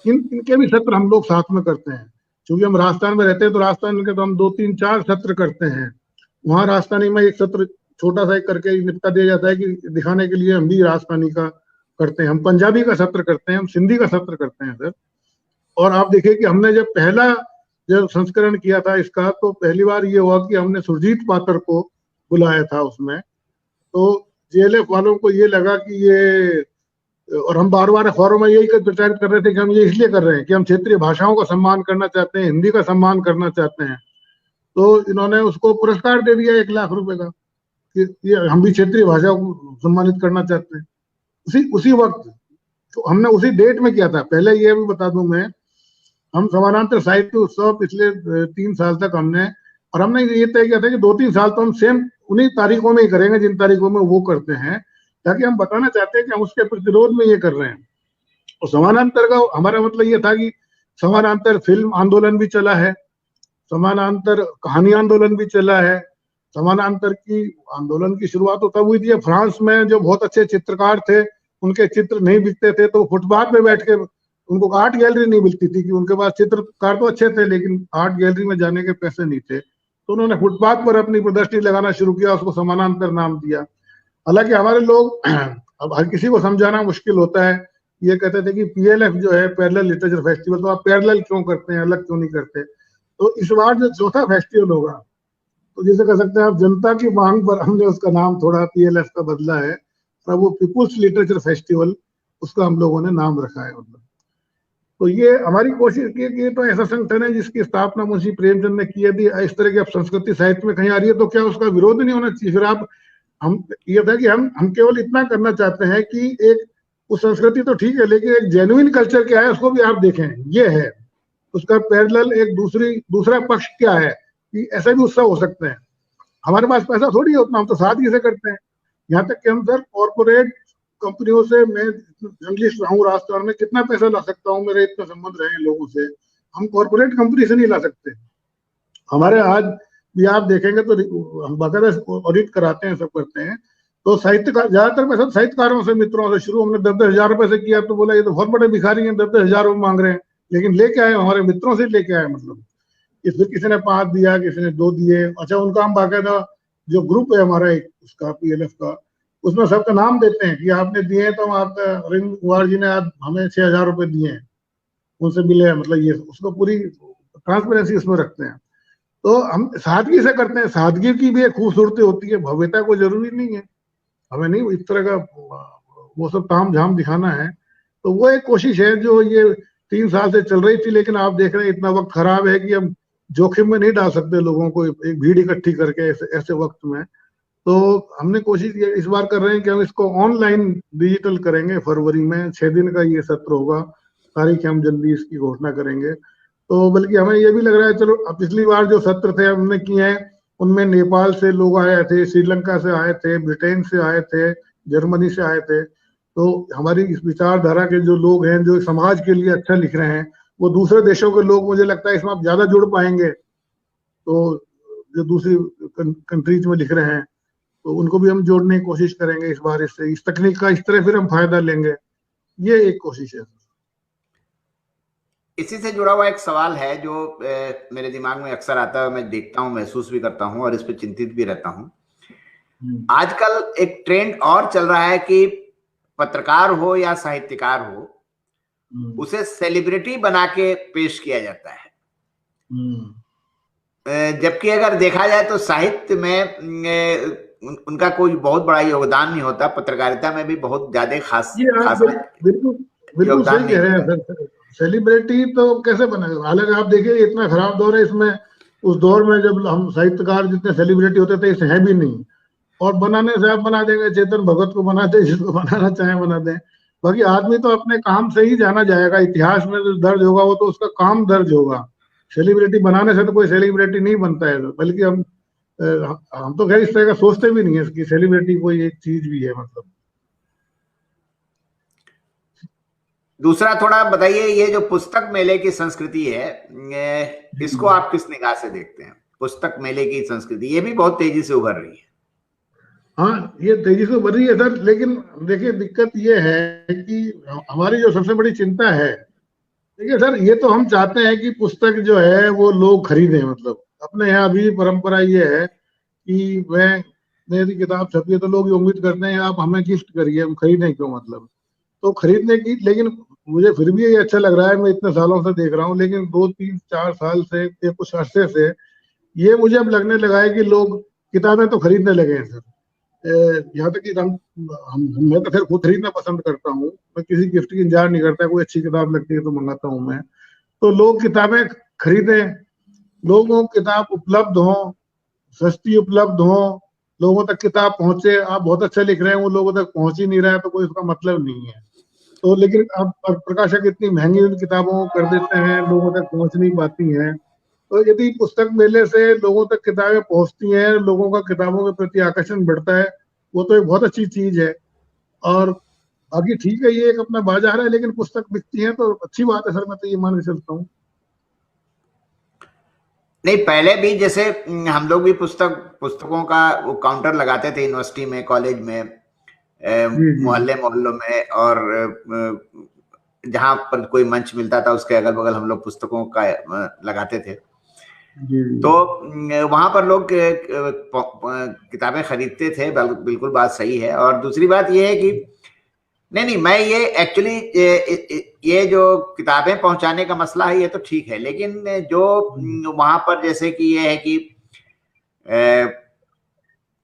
इनके भी सत्र हम लोग साथ में करते हैं। क्योंकि हम राजस्थान में रहते हैं तो राजस्थान के तो हम 2, 3, 4 सत्र करते हैं। वहां राजस्थानी में एक सत्र छोटा सा एक करके निपटा दिया जाता है कि दिखाने के लिए हम भी राजस्थानी का करते हैं, हम पंजाबी का सत्र करते हैं, हम सिंधी का सत्र करते हैं सर। और आप देखिए कि हमने जब पहला जब संस्करण किया था इसका, तो पहली बार ये हुआ कि हमने सुरजीत पात्र को बुलाया था उसमें, तो जेएलएफ वालों को ये लगा कि ये, और हम बार बार अखबारों में यही प्रचारित कर रहे थे कि हम ये इसलिए कर रहे हैं कि हम क्षेत्रीय भाषाओं का सम्मान करना चाहते हैं, हिंदी का सम्मान करना चाहते हैं। तो इन्होंने उसको पुरस्कार दे दिया 1 लाख रुपए का कि ये हम भी क्षेत्रीय भाषा को सम्मानित करना चाहते हैं। उसी वक्त तो हमने उसी डेट में किया था। पहले ये भी बता दूं मैं, हम समानांतर साहित्य उत्सव पिछले 3 साल तक हमने ये तय किया था कि 2-3 साल तो हम सेम उन्हीं तारीखों में ही करेंगे जिन तारीखों में वो करते हैं, ताकि हम बताना चाहते हैं कि हम उसके प्रतिरोध में ये कर रहे हैं। और समानांतर का हमारा मतलब ये था कि समानांतर फिल्म आंदोलन भी चला है, समानांतर कहानी आंदोलन भी चला है। समानांतर की आंदोलन की शुरुआत तो तब हुई थी फ्रांस में जो बहुत अच्छे चित्रकार थे उनके चित्र नहीं बिकते थे तो फुटपाथ पे बैठ के, उनको आर्ट गैलरी नहीं मिलती थी कि उनके पास चित्रकार तो अच्छे थे लेकिन आर्ट गैलरी में जाने के पैसे नहीं थे, तो उन्होंने फुटपाथ पर अपनी प्रदर्शनी लगाना शुरू किया, उसको समानांतर नाम दिया। हालांकि हमारे लोग अब हर किसी को समझाना मुश्किल होता है, ये कहते थे कि पीएलएफ जो है पैरेलल लिटरेचर फेस्टिवल, तो आप पैरेलल क्यों करते हैं, अलग क्यों नहीं करते? तो इस बार जो चौथा फेस्टिवल होगा, तो जैसे कह सकते हैं आप जनता की मांग पर हमने उसका नाम थोड़ा पीएलएफ का बदला है, और वो पीपुल्स लिटरेचर फेस्टिवल उसका हम लोगों ने नाम रखा है। मतलब तो ये हमारी कोशिश की कि तो ऐसा संगठन है जिसकी स्थापना मुंशी प्रेमचंद ने की है। यदि इस तरह की अब संस्कृति साहित्य में कहीं आ रही है तो क्या उसका विरोध नहीं होना चाहिए? फिर आप हम ये था कि हम केवल इतना करना चाहते हैं कि एक उस संस्कृति तो ठीक है लेकिन एक जेन्युइन कल्चर क्या है उसको भी आप देखें, ये है उसका पैरेलल एक दूसरा पक्ष क्या है कि ऐसा भी उत्सव हो सकते हैं। हमारे पास पैसा थोड़ी है उतना, हम तो सादगी से करते हैं। यहाँ तक कि हम सर कॉर्पोरेट कंपनियों से, मैं जर्नलिस्ट रहा हूँ राजस्थान में, कितना पैसा ला सकता हूँ, मेरे इतने संबंध रहे हैं लोगों से, हम कॉर्पोरेट कंपनी से नहीं ला सकते। हमारे आज भी आप देखेंगे तो हम बाकायदा ऑडिट कराते हैं, सब करते हैं। तो साहित्यकार ज्यादातर पैसा साहित्यकारों से, मित्रों से शुरू हमने 10-10 हजार रुपए से किया, तो बोला ये तो बहुत बड़े भिखारी हैं, 10-10 हजार रुपए मांग रहे हैं, लेकिन लेके आए हमारे मित्रों से लेके आए। मतलब इसमें किसी ने 5 दिया, किसी ने 2 दिए। अच्छा, उनका हम बाकायदा जो ग्रुप है हमारा एक उसका पीएलएफ का, उसमें सबका नाम देते हैं कि आपने दिए हैं, तो हम आपका अरविंद कुमार जी ने आज हमें 6,000 रुपए दिए हैं, उनसे मिले हैं, मतलब ये उसको पूरी ट्रांसपेरेंसी उसमें रखते हैं। तो हम सादगी से करते हैं, सादगी की भी एक खूबसूरती होती है, भव्यता को जरूरी नहीं है, हमें नहीं इस तरह का वो सब ताम झाम दिखाना है। तो वो एक कोशिश है जो ये 3 साल से चल रही थी, लेकिन आप देख रहे हैं इतना वक्त खराब है कि हम जोखिम में नहीं डाल सकते लोगों को एक भीड़ इकट्ठी करके ऐसे वक्त में। तो हमने कोशिश इस बार कर रहे हैं कि हम इसको ऑनलाइन डिजिटल करेंगे। फरवरी में 6 दिन का ये सत्र होगा, तारीख हम जल्दी इसकी घोषणा करेंगे। तो बल्कि हमें ये भी लग रहा है, चलो अब पिछली बार जो सत्र थे हमने किए हैं उनमें नेपाल से लोग आए थे, श्रीलंका से आए थे, ब्रिटेन से आए थे, जर्मनी से आए थे। तो हमारी इस विचारधारा के जो लोग हैं, जो समाज के लिए अच्छा लिख रहे हैं, वो दूसरे देशों के लोग मुझे लगता है इसमें आप ज्यादा जुड़ पाएंगे। तो जो दूसरी कंट्रीज में लिख रहे हैं तो उनको भी हम जोड़ने की कोशिश करेंगे इस बार, इससे इस तकनीक का इस तरह फिर हम फायदा लेंगे। ये एक कोशिश है। इसी से जुड़ा हुआ एक सवाल है जो मेरे दिमाग में अक्सर आता है, मैं देखता हूँ, महसूस भी करता हूँ और इस पर चिंतित भी रहता हूँ। आजकल एक ट्रेंड और चल रहा है कि पत्रकार हो या साहित्यकार हो, उसे सेलिब्रिटी बना के पेश किया जाता है। जबकि अगर देखा जाए तो साहित्य में उनका कोई बहुत बड़ा योगदान नहीं होता, पत्रकारिता में भी बहुत ज्यादा खास बिल्कुल सही कह रहे हैं सर। सेलिब्रिटी तो कैसे बनेगा? हालांकि आप देखिए इतना खराब दौर है इसमें, उस दौर में जब हम साहित्यकार जितने सेलिब्रिटी होते थे, इसे है भी नहीं। और बनाने से आप बना देंगे, चेतन भगत को बना दे, जिसको बनाना चाहे बना दें। बाकी आदमी तो अपने काम से ही जाना जाएगा, इतिहास में जो दर्ज होगा वो तो उसका काम दर्ज होगा। सेलिब्रिटी बनाने से तो कोई सेलिब्रिटी नहीं बनता है। बल्कि हम तो खैर इस तरह का सोचते भी नहीं है कि सेलिब्रिटी कोई एक चीज भी है। मतलब दूसरा थोड़ा बताइए, ये जो पुस्तक मेले की संस्कृति है, इसको आप किस निगाह से देखते हैं? पुस्तक मेले की संस्कृति ये भी बहुत तेजी से उभर रही है। हाँ, ये तेजी से उभर रही है सर, लेकिन देखिए दिक्कत ये है कि हमारी जो सबसे बड़ी चिंता है, देखिए सर, ये तो हम चाहते हैं कि पुस्तक जो है वो लोग खरीदें। मतलब अपने यहाँ अभी परंपरा ये है कि मेरी किताब छपी है तो लोग ये उम्मीद करते हैं आप हमें गिफ्ट करिए, हम खरीदें क्यों? मतलब तो खरीदने की, लेकिन मुझे फिर भी ये अच्छा लग रहा है, मैं इतने सालों से देख रहा हूँ, लेकिन 2 3 4 साल से या कुछ अरसे से ये मुझे अब लगने लगा है कि लोग किताबें तो खरीदने लगे हैं सर। यहाँ तक कि मैं तो फिर खुद खरीदना पसंद करता हूँ, मैं किसी गिफ्ट की इंतजार नहीं करता। कोई अच्छी किताब लगती है तो मंगाता हूँ मैं। तो लोग किताबें खरीदें, लोगों को किताब उपलब्ध हो, सस्ती उपलब्ध हो, लोगों तक किताब पहुंचे। आप बहुत अच्छा लिख रहे हैं, वो लोगों तक पहुंच ही नहीं रहा है तो कोई उसका मतलब नहीं है। तो लेकिन अब प्रकाशक इतनी महंगी उन किताबों को कर देते हैं, लोगों तक पहुंच नहीं पाती हैं। तो यदि पुस्तक मेले से लोगों तक किताबें पहुंचती हैं, लोगों का किताबों के प्रति आकर्षण बढ़ता है, वो तो एक बहुत अच्छी चीज है। और बाकी ठीक है, ये एक अपना बाजार है, लेकिन पुस्तक बिकती है तो अच्छी बात है सर, मैं तो ये मान के चलता हूँ। नहीं, पहले भी जैसे हम लोग भी पुस्तकों का वो काउंटर लगाते थे यूनिवर्सिटी में, कॉलेज में, मोहल्लों में, और जहां पर कोई मंच मिलता था उसके अगल बगल हम लोग पुस्तकों का लगाते थे। तो वहां पर लोग किताबें खरीदते थे, बिल्कुल बात सही है। और दूसरी बात यह है कि नहीं, मैं ये एक्चुअली ये जो किताबें पहुंचाने का मसला है ये तो ठीक है, लेकिन जो वहां पर जैसे कि ये है कि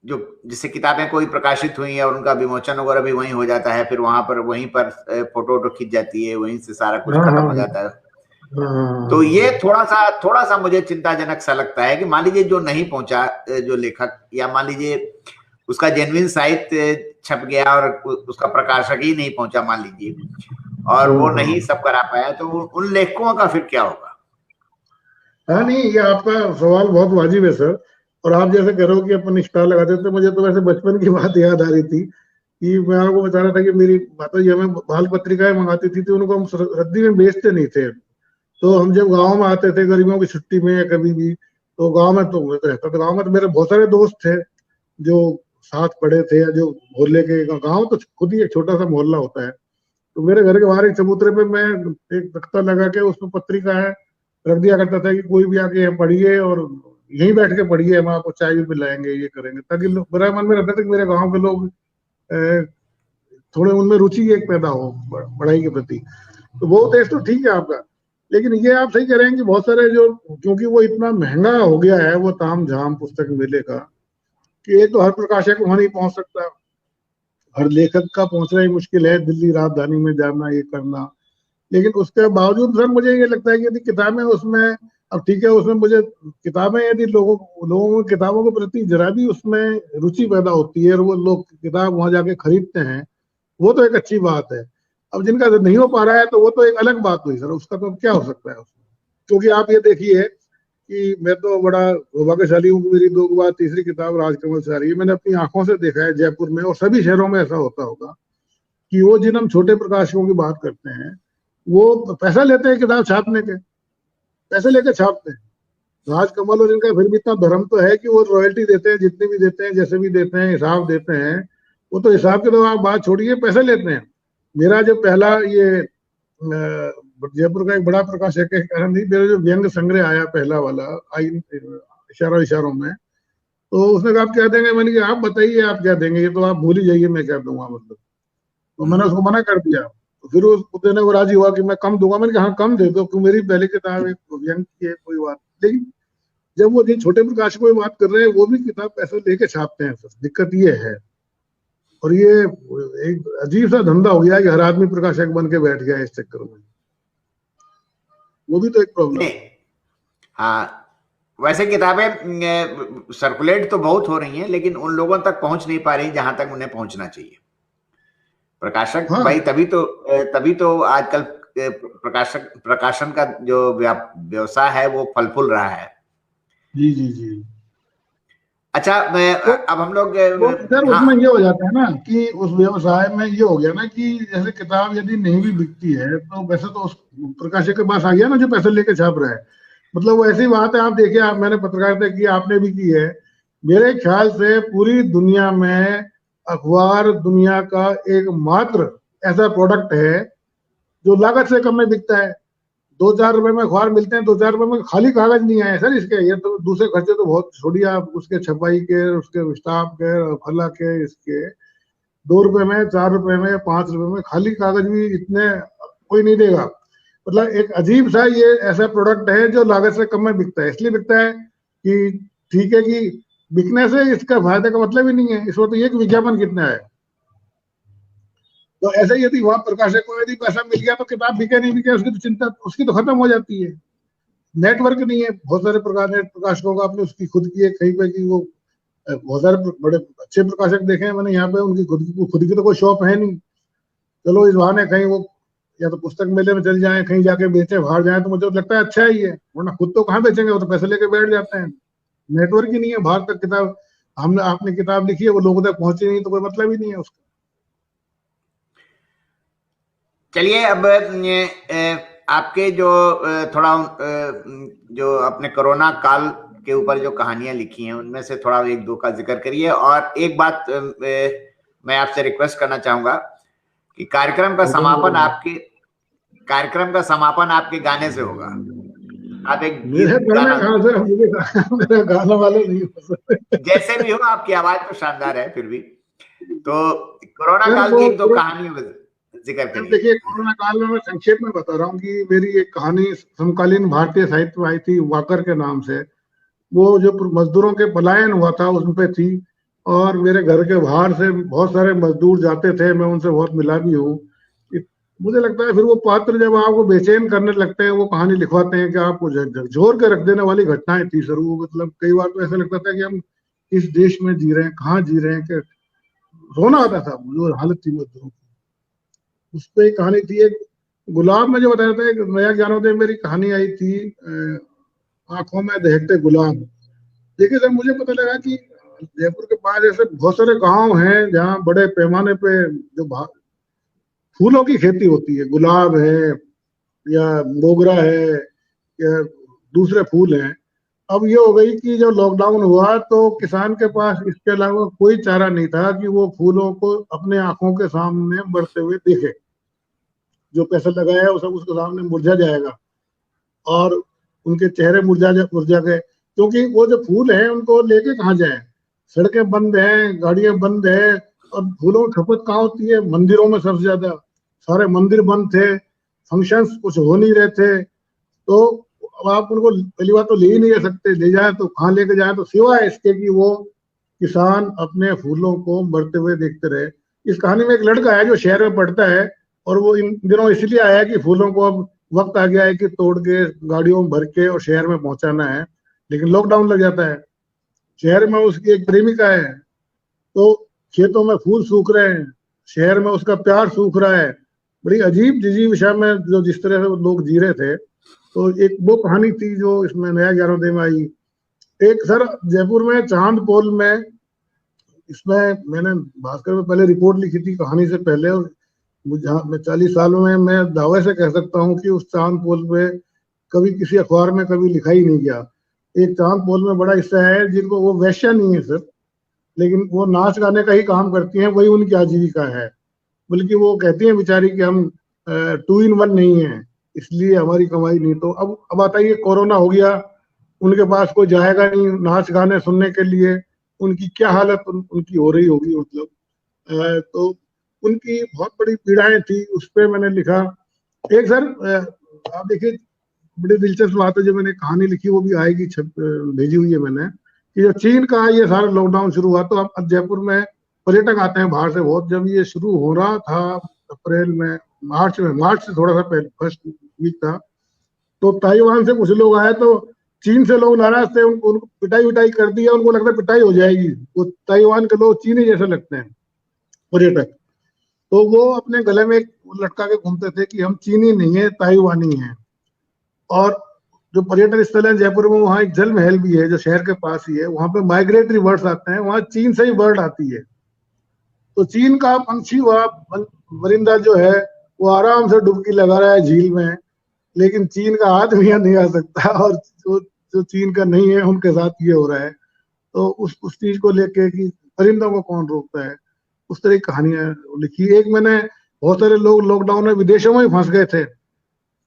जो जिससे किताबें कोई प्रकाशित हुई है और उनका विमोचन वगैरह भी वहीं हो जाता है, फिर वहीं पर फोटो खींच जाती है, वहीं से सारा कुछ खत्म हो जाता है। तो ये थोड़ा सा मुझे चिंताजनक सा लगता है कि मान लीजिए जो नहीं पहुंचा, जो लेखक, या मान लीजिए उसका जेन्युइन साहित्य छप गया और उसका प्रकाशक ही नहीं पहुंचा मान लीजिए, और वो नहीं सब करा पाया, तो उन लेखकों का फिर क्या होगा? हाँ नहीं, ये आपका सवाल बहुत वाजिब है सर। और आप जैसे कह रहे हो कि अपन स्टॉल लगाते थे, मुझे तो वैसे बचपन की बात याद आ रही थी कि मैं आपको बता रहा था कि मेरी माता जी हमें बाल पत्रिकाएं मंगाती थी, तो उनको हम रद्दी में बेचते नहीं थे। तो हम जब गाँव में आते थे गर्मियों की छुट्टी में या कभी भी, तो गाँव में तो रहता था, गाँव में तो मेरे बहुत सारे दोस्त थे जो साथ पढ़े थे, या जो मोहल्ले के, गाँव तो खुद ही एक छोटा सा मोहल्ला होता है। तो मेरे घर के बाहर एक चबूतरे पे मैं एक तख्ता लगा के उसमें पत्रिकाएं रख दिया करता था कि कोई भी आके यहाँ पढ़िए और यहीं बैठ के पढ़िए, हम आपको चाय भी पिलाएंगे, ये करेंगे, ताकि मेरा मन में रहता था कि मेरे गाँव के लोग थोड़े उनमें रुचि एक पैदा हो पढ़ाई के प्रति। तो वो देश तो ठीक है आपका, लेकिन ये आप सही कह रहे हैं कि बहुत सारे जो, क्योंकि वो इतना महंगा हो गया है वो ताम झाम पुस्तक मेले का, कि एक तो हर प्रकाशक वहां नहीं पहुंच सकता, हर लेखक का पहुंचना ही मुश्किल है, दिल्ली राजधानी में जाना, ये करना। लेकिन उसके बावजूद सर मुझे ये लगता है कि यदि किताबें उसमें अब ठीक है, उसमें मुझे किताबें, यदि लोगों को किताबों के प्रति जरा भी उसमें रुचि पैदा होती है और वो लोग किताब वहां जाके खरीदते हैं, वो तो एक अच्छी बात है। अब जिनका नहीं हो पा रहा है तो वो तो एक अलग बात हुई सर, उसका तो क्या हो सकता है उसमें। क्योंकि आप ये देखिए कि मैं तो बड़ा भाग्यशाली हूँ कि मेरी 2 बार तीसरी किताब राजकमल से आ रही है। मैंने अपनी आंखों से देखा है जयपुर में, और सभी शहरों में ऐसा होता होगा, कि वो जिन हम छोटे प्रकाशकों की बात करते हैं, वो पैसा लेते हैं किताब छापने के, पैसे लेके छापते हैं। राजकमल और इनका फिर भी इतना धर्म तो है कि वो रॉयल्टी देते हैं, जितनी भी देते हैं, जैसे भी देते हैं, हिसाब देते हैं। वो तो हिसाब के तो आप बात छोड़िए, पैसे लेते हैं। मेरा जो पहला ये जयपुर का एक बड़ा प्रकाशक है, कारण नहीं, मेरा जो व्यंग संग्रह आया पहला वाला, आई इशारों में, तो उसने कहा आप क्या देंगे, मैंने कहा आप बताइए आप क्या देंगे, ये तो आप भूल ही जाइए मैं क्या दूंगा, मतलब। तो मैंने उसको मना कर दिया। तो फिर उस देने वो राजी हुआ कि मैं कम दूंगा। मैंने कहा हाँ कम दे दो, क्योंकि मेरी पहली किताब एक व्यंग की है, कोई बात। लेकिन जब वो जिन छोटे प्रकाशकों की बात कर रहे हैं, वो भी किताब पैसे लेके छापते हैं सर, दिक्कत ये है। और ये एक अजीब सा धंधा हो गया है कि हर आदमी प्रकाशक बन के बैठ गया है इस चक्कर में, वो भी तो एक प्रॉब्लम है। हाँ, वैसे किताबें सर्कुलेट तो बहुत हो रही हैं, लेकिन उन लोगों तक पहुंच नहीं पा रही जहां तक उन्हें पहुंचना चाहिए। प्रकाशक हाँ भाई तभी तो आजकल प्रकाशन का जो व्यवसाय है वो फल फूल रहा है। जी जी जी। अच्छा, तो अब हम लोग सर हाँ उसमें ये हो जाता है ना कि उस व्यवसाय में ये हो गया ना कि जैसे किताब यदि नहीं भी बिकती है तो वैसे तो उस प्रकाशक के पास आ गया ना जो पैसे लेके छाप रहा है। मतलब वो ऐसी बात है, आप देखिए, आप, मैंने पत्रकारिता की, आपने भी की है। मेरे ख्याल से पूरी दुनिया में अखबार दुनिया का एकमात्र ऐसा प्रोडक्ट है जो लागत से कम में बिकता है। 2-4 रुपए में अखबार मिलते हैं, 2-4 रुपए में खाली कागज नहीं आए सर इसके, ये तो दूसरे खर्चे तो बहुत छोड़िए आप, उसके छपाई के, उसके स्टाफ के, फला के, इसके 2 रुपए में, 4 रुपए में, 5 रुपए में खाली कागज भी इतने कोई नहीं देगा। मतलब एक अजीब सा ये ऐसा प्रोडक्ट है जो लागत से कम में बिकता है। इसलिए बिकता है कि ठीक है कि बिकने से इसका फायदे का मतलब ही नहीं है, इसमें तो ये कि विज्ञापन कितना है। तो ऐसे ही यदि वहां प्रकाशक को यदि पैसा मिल गया तो किताब बिके नहीं बिके उसकी तो चिंता, उसकी तो खत्म हो जाती है। नेटवर्क नहीं है, बहुत सारे प्रकाशकों का अपने उसकी खुद की है कहीं पे कि वो बहुत सारे बड़े अच्छे प्रकाशक देखे हैं मैंने यहाँ पे, उनकी खुद की तो कोई शॉप है नहीं। चलो इस बहाने कहीं वो या तो पुस्तक मेले में चल जाए, कहीं जाके बेचे, बाहर जाए, तो मुझे लगता है अच्छा ही है। वरना खुद तो कहाँ बेचेंगे, वो तो पैसे लेके बैठ जाते हैं। नेटवर्क ही नहीं है बाहर तक। किताब हमने आपने किताब लिखी है, वो लोगों तक पहुंची नहीं तो कोई मतलब ही नहीं है उसका। चलिए, अब आपके जो थोड़ा जो अपने कोरोना काल के ऊपर जो कहानियां लिखी हैं उनमें से थोड़ा 1-2 का जिक्र करिए। और एक बात मैं आपसे रिक्वेस्ट करना चाहूंगा कि कार्यक्रम का समापन आपके गाने से होगा। आप एक मेरे गीत गाने गाना, कहाँ से, मेरे गाने वाले नहीं हो सकते। जैसे भी हो, आपकी आवाज तो शानदार है फिर भी। तो कोरोना सर काल की वो 1-2 कहानियों का जिक्र सर करिए। देखिए, कोरोना काल में मैं संक्षेप में बता रहा हूँ कि मेरी एक कहानी समकालीन भारतीय साहित्य में आई थी, वाकर के नाम से। वो जो मजदूरों के पलायन हुआ था उस पे थी। और मेरे घर के बाहर से बहुत सारे मजदूर जाते थे, मैं उनसे बहुत मिला भी हूँ। मुझे लगता है फिर वो पात्र जब आपको बेचैन करने लगते हैं, वो कहानी लिखवाते हैं कि आपको झकझोर के रख देने वाली घटनाएं थी सर वो। मतलब कई बार तो ऐसा लगता था कि हम इस देश में जी रहे हैं, कहाँ जी रहे हैं, कि रोना आता था, जो हालत थी मजदूरों की। उस पर एक कहानी थी, एक गुलाब में जो बताया था, एक नया ज्ञानोदय मेरी कहानी आई थी, आंखों में दहकते गुलाब। देखिए सर, मुझे पता लगा कि जयपुर के पास ऐसे बहुत सारे गांव हैं जहाँ बड़े पैमाने पे जो फूलों की खेती होती है, गुलाब है या मोगरा है या दूसरे फूल हैं। अब ये हो गई कि जब लॉकडाउन हुआ तो किसान के पास इसके अलावा कोई चारा नहीं था कि वो फूलों को अपने आंखों के सामने बढ़ते हुए देखे। जो पैसा लगाया है वो सब उसके सामने मुरझा जाएगा, और उनके चेहरे मुरझा गए। क्योंकि वो जो फूल हैं उनको लेके कहाँ जाए, सड़कें बंद हैं, गाड़ियां बंद है। और फूलों की खपत कहाँ होती है, मंदिरों में सबसे ज्यादा। सारे मंदिर बंद थे, फंक्शंस कुछ हो नहीं रहे थे। तो अब आप उनको पहली बात तो ले ही नहीं जा सकते, ले जाए तो कहाँ लेके जाए, तो सिवाय इसके कि वो किसान अपने फूलों को मरते हुए देखते रहे। इस कहानी में एक लड़का है जो शहर में पढ़ता है, और वो इन दिनों इसलिए आया कि फूलों को अब वक्त आ गया है कि तोड़ के गाड़ियों में भर के और शहर में पहुंचाना है, लेकिन लॉकडाउन लग जाता है। शहर में उसकी एक प्रेमिका है, तो खेतों में फूल सूख रहे हैं, शहर में उसका प्यार सूख रहा है। बड़ी अजीब जिजी विषय में जो जिस तरह से वो लोग जी रहे थे, तो एक वो कहानी थी जो इसमें नया ज्ञानोदय में आई। एक सर जयपुर में चांद पोल में, इसमें मैंने भास्कर में पहले रिपोर्ट लिखी थी कहानी से पहले, और मैं 40 सालों में मैं दावे से कह सकता हूँ कि उस चांद पोल पे कभी किसी अखबार में कभी लिखा ही नहीं गया। एक चांद पोल में बड़ा हिस्सा है जिनको, वो वैश्या नहीं है सर, लेकिन वो नाच गाने का ही काम करती हैं, वही उनकी आजीविका है। बल्कि वो कहती हैं बेचारी कि हम 2 in 1 नहीं है, इसलिए हमारी कमाई नहीं। तो अब आता है कोरोना हो गया, उनके पास कोई जाएगा नहीं नाच गाने सुनने के लिए, उनकी क्या हालत उनकी हो रही होगी, मतलब तो उनकी बहुत बड़ी पीड़ाएं थी, उस पर मैंने लिखा। एक सर आप देखिए, बड़ी दिलचस्प बात है, जो मैंने कहानी लिखी वो भी आएगी, भेजी हुई है मैंने, कि जब चीन का ये सारा लॉकडाउन शुरू हुआ, तो अब जयपुर में पर्यटक आते हैं बाहर से बहुत। जब ये शुरू हो रहा था अप्रैल में, मार्च से थोड़ा सा पहले फर्स्ट वीक था, तो ताइवान से कुछ लोग आए, तो चीन से लोग नाराज थे, उनको पिटाई विटाई कर दिया, उनको लगता पिटाई हो जाएगी। वो ताइवान के लोग चीनी जैसे लगते हैं पर्यटक, तो वो अपने गले में लटका के घूमते थे कि हम चीनी नहीं है, ताइवानी हैं। और जो पर्यटन स्थल है जयपुर में, वहाँ एक जल महल भी है जो शहर के पास ही है, वहां पे माइग्रेटरी बर्ड्स आते हैं, वहां चीन से ही बर्ड आती है। तो चीन का पंछी वहाँ परिंदा जो है वो आराम से डुबकी लगा रहा है झील में, लेकिन चीन का आदमी यहाँ नहीं आ सकता, और जो चीन का नहीं है उनके साथ ये हो रहा है। तो उस चीज को लेके कि परिंदों को कौन रोकता है, उस तरह की कहानियां लिखी। एक मैंने, बहुत सारे लोग लॉकडाउन में विदेशों में ही फंस गए थे।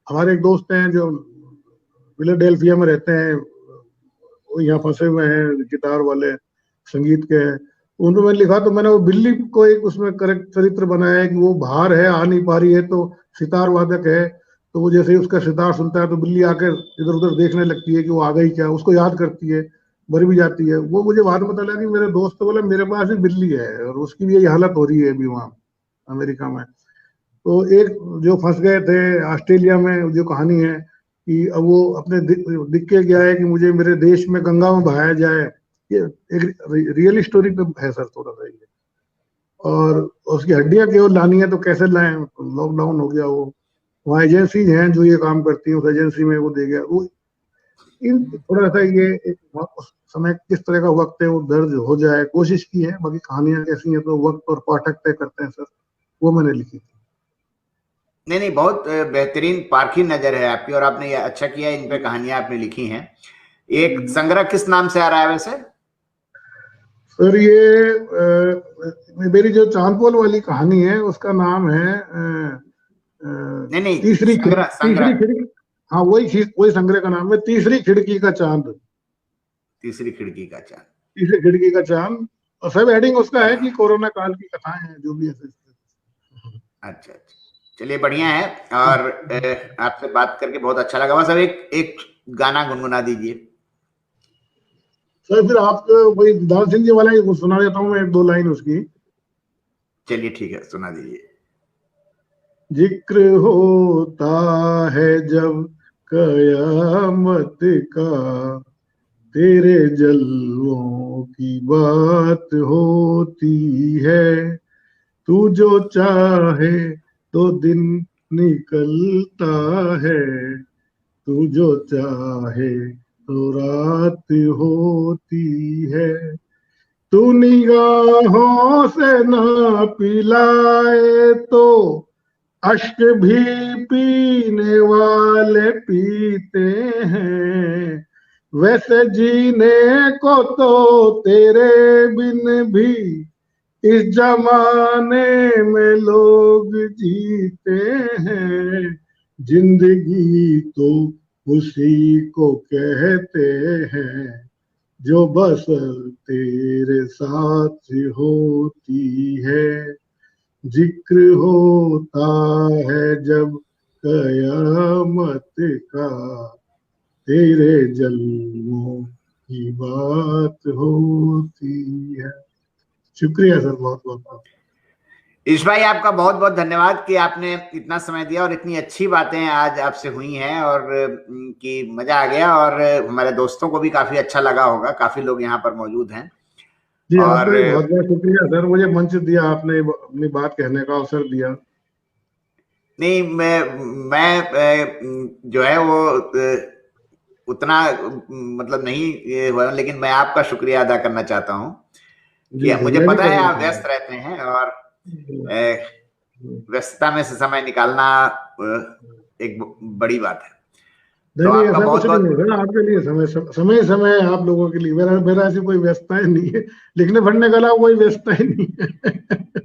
हमारे एक दोस्त हैं जो फिलाडेल्फिया में रहते हैं, वो यहाँ फंसे हुए हैं, गिटार वाले, संगीत के। उनको मैंने लिखा, तो मैंने वो बिल्ली को एक उसमें करेक्ट चरित्र बनाया है कि वो बाहर है, आ नहीं पा रही है, तो सितार वादक है, तो वो जैसे ही उसका सितार सुनता है तो बिल्ली आकर इधर उधर देखने लगती है कि वो आ गई क्या, उसको याद करती है, मर भी जाती है। वो मुझे बाद में पता लगा कि मेरे दोस्त तो बोले मेरे पास भी बिल्ली है, और उसकी भी यही हालत हो रही है अभी वहाँ अमेरिका में। तो एक जो फंस गए थे ऑस्ट्रेलिया में, जो कहानी है कि अब वो अपने दिख के गया है कि मुझे मेरे देश में गंगा में बहाया जाए, ये एक रियल स्टोरी पे है सर थोड़ा सा ये। और उसकी हड्डियां केवल लानी है तो कैसे लाएं, लॉकडाउन हो गया। वो वहाँ एजेंसी हैं जो ये काम करती है, उस एजेंसी में वो दे गया। वो इन थोड़ा सा ये एक उस समय किस तरह का वक्त है वो दर्ज हो जाए, कोशिश की है। बाकी कहानियां कैसी हैं तो वक्त और पाठक तय करते हैं सर, वो मैंने लिखी थी। नहीं नहीं, बहुत बेहतरीन पारखी नजर है आपकी, और आपने ये अच्छा किया, इन पे कहानियां आपने लिखी हैं। एक संग्रह किस नाम से आ रहा है वैसे? सर ये मेरी जो चांदपोल वाली कहानी है उसका नाम है नहीं नहीं, संग्रह तीसरी संग्रह। खिड़की। हाँ वही संग्रह का नाम है, तीसरी खिड़की का चांद। तीसरी खिड़की का चांद। तीसरी खिड़की का चांद, और सब हेडिंग उसका है कि कोरोना काल की कथाएं हैं जो भी है। अच्छा अच्छा, चलिए बढ़िया है। और आपसे बात करके बहुत अच्छा लगा। बस अब एक एक गाना गुनगुना दीजिए। सर फिर आप वही दान सिंह जी वाला ही सुना देता हूँ मैं, 1-2 लाइन उसकी। चलिए ठीक है, सुना दीजिए। जिक्र होता है जब कयामत का, तेरे जलवों की बात होती है। तू जो चाहे तो दिन निकलता है, तू जो चाहे तो रात होती है। तू निगाहों से ना पिलाए तो अश्क भी पीने वाले पीते हैं। वैसे जीने को तो तेरे बिन भी इस जमाने में लोग जीते हैं। जिंदगी तो उसी को कहते हैं जो बस तेरे साथ होती है। जिक्र होता है जब कयामत का, तेरे जलवों की बात होती है। शुक्रिया सर, बहुत बहुत। ईश भाई, आपका बहुत बहुत धन्यवाद कि आपने इतना समय दिया और इतनी अच्छी बातें आज आपसे हुई हैं, और कि मजा आ गया, और हमारे दोस्तों को भी काफी अच्छा लगा होगा, काफी लोग यहाँ पर मौजूद हैं। जी, और आपका भी बहुत बहुत शुक्रिया सर, मुझे मंच दिया, आपने अपनी बात कहने का अवसर दिया। नहीं, मैं जो है वो उतना मतलब नहीं हुआ, लेकिन मैं आपका शुक्रिया अदा करना चाहता हूँ जी कि सर, मुझे मैं भी पता है करना आप चाहूंगा। व्यस्त रहते हैं, और जी, व्यस्तता में से समय निकालना एक बड़ी बात है। नहीं तो नहीं, आपका ऐसा बहुत कुछ नहीं बहुत है सर, आपके लिए समय समय समय है, आप लोगों के लिए। मेरा मेरा ऐसी कोई व्यस्तता नहीं है, लिखने पढ़ने के अलावा कोई व्यस्तता ही नहीं है।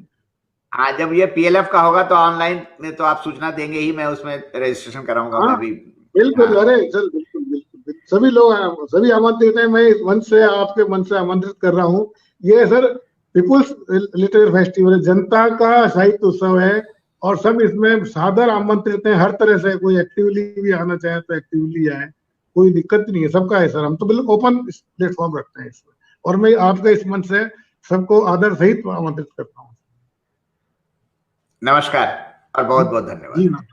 हाँ, जब ये पीएलएफ का होगा तो ऑनलाइन में तो आप सूचना देंगे ही, मैं उसमें रजिस्ट्रेशन कराऊंगा हाँ मैं भी। बिल्कुल, हाँ, अरे सर बिल्कुल बिल्कुल बिल्कुल। सभी लोग सभी आमंत्रित हैं, मैं इस मंच से, आपके मंच से आमंत्रित कर रहा हूँ। ये सर पीपुल्स लिटरेचर फेस्टिवल है, जनता का साहित्य उत्सव है, और सब इसमें सादर आमंत्रित हैं। हर तरह से कोई एक्टिवली भी आना चाहे तो एक्टिवली आए, कोई दिक्कत नहीं है, सबका है सर। हम तो बिल्कुल ओपन प्लेटफॉर्म रखते हैं इसमें, और मैं आपका इस मंच से सबको आदर सहित आमंत्रित करता हूँ। नमस्कार और बहुत बहुत जी धन्यवाद। हाँ।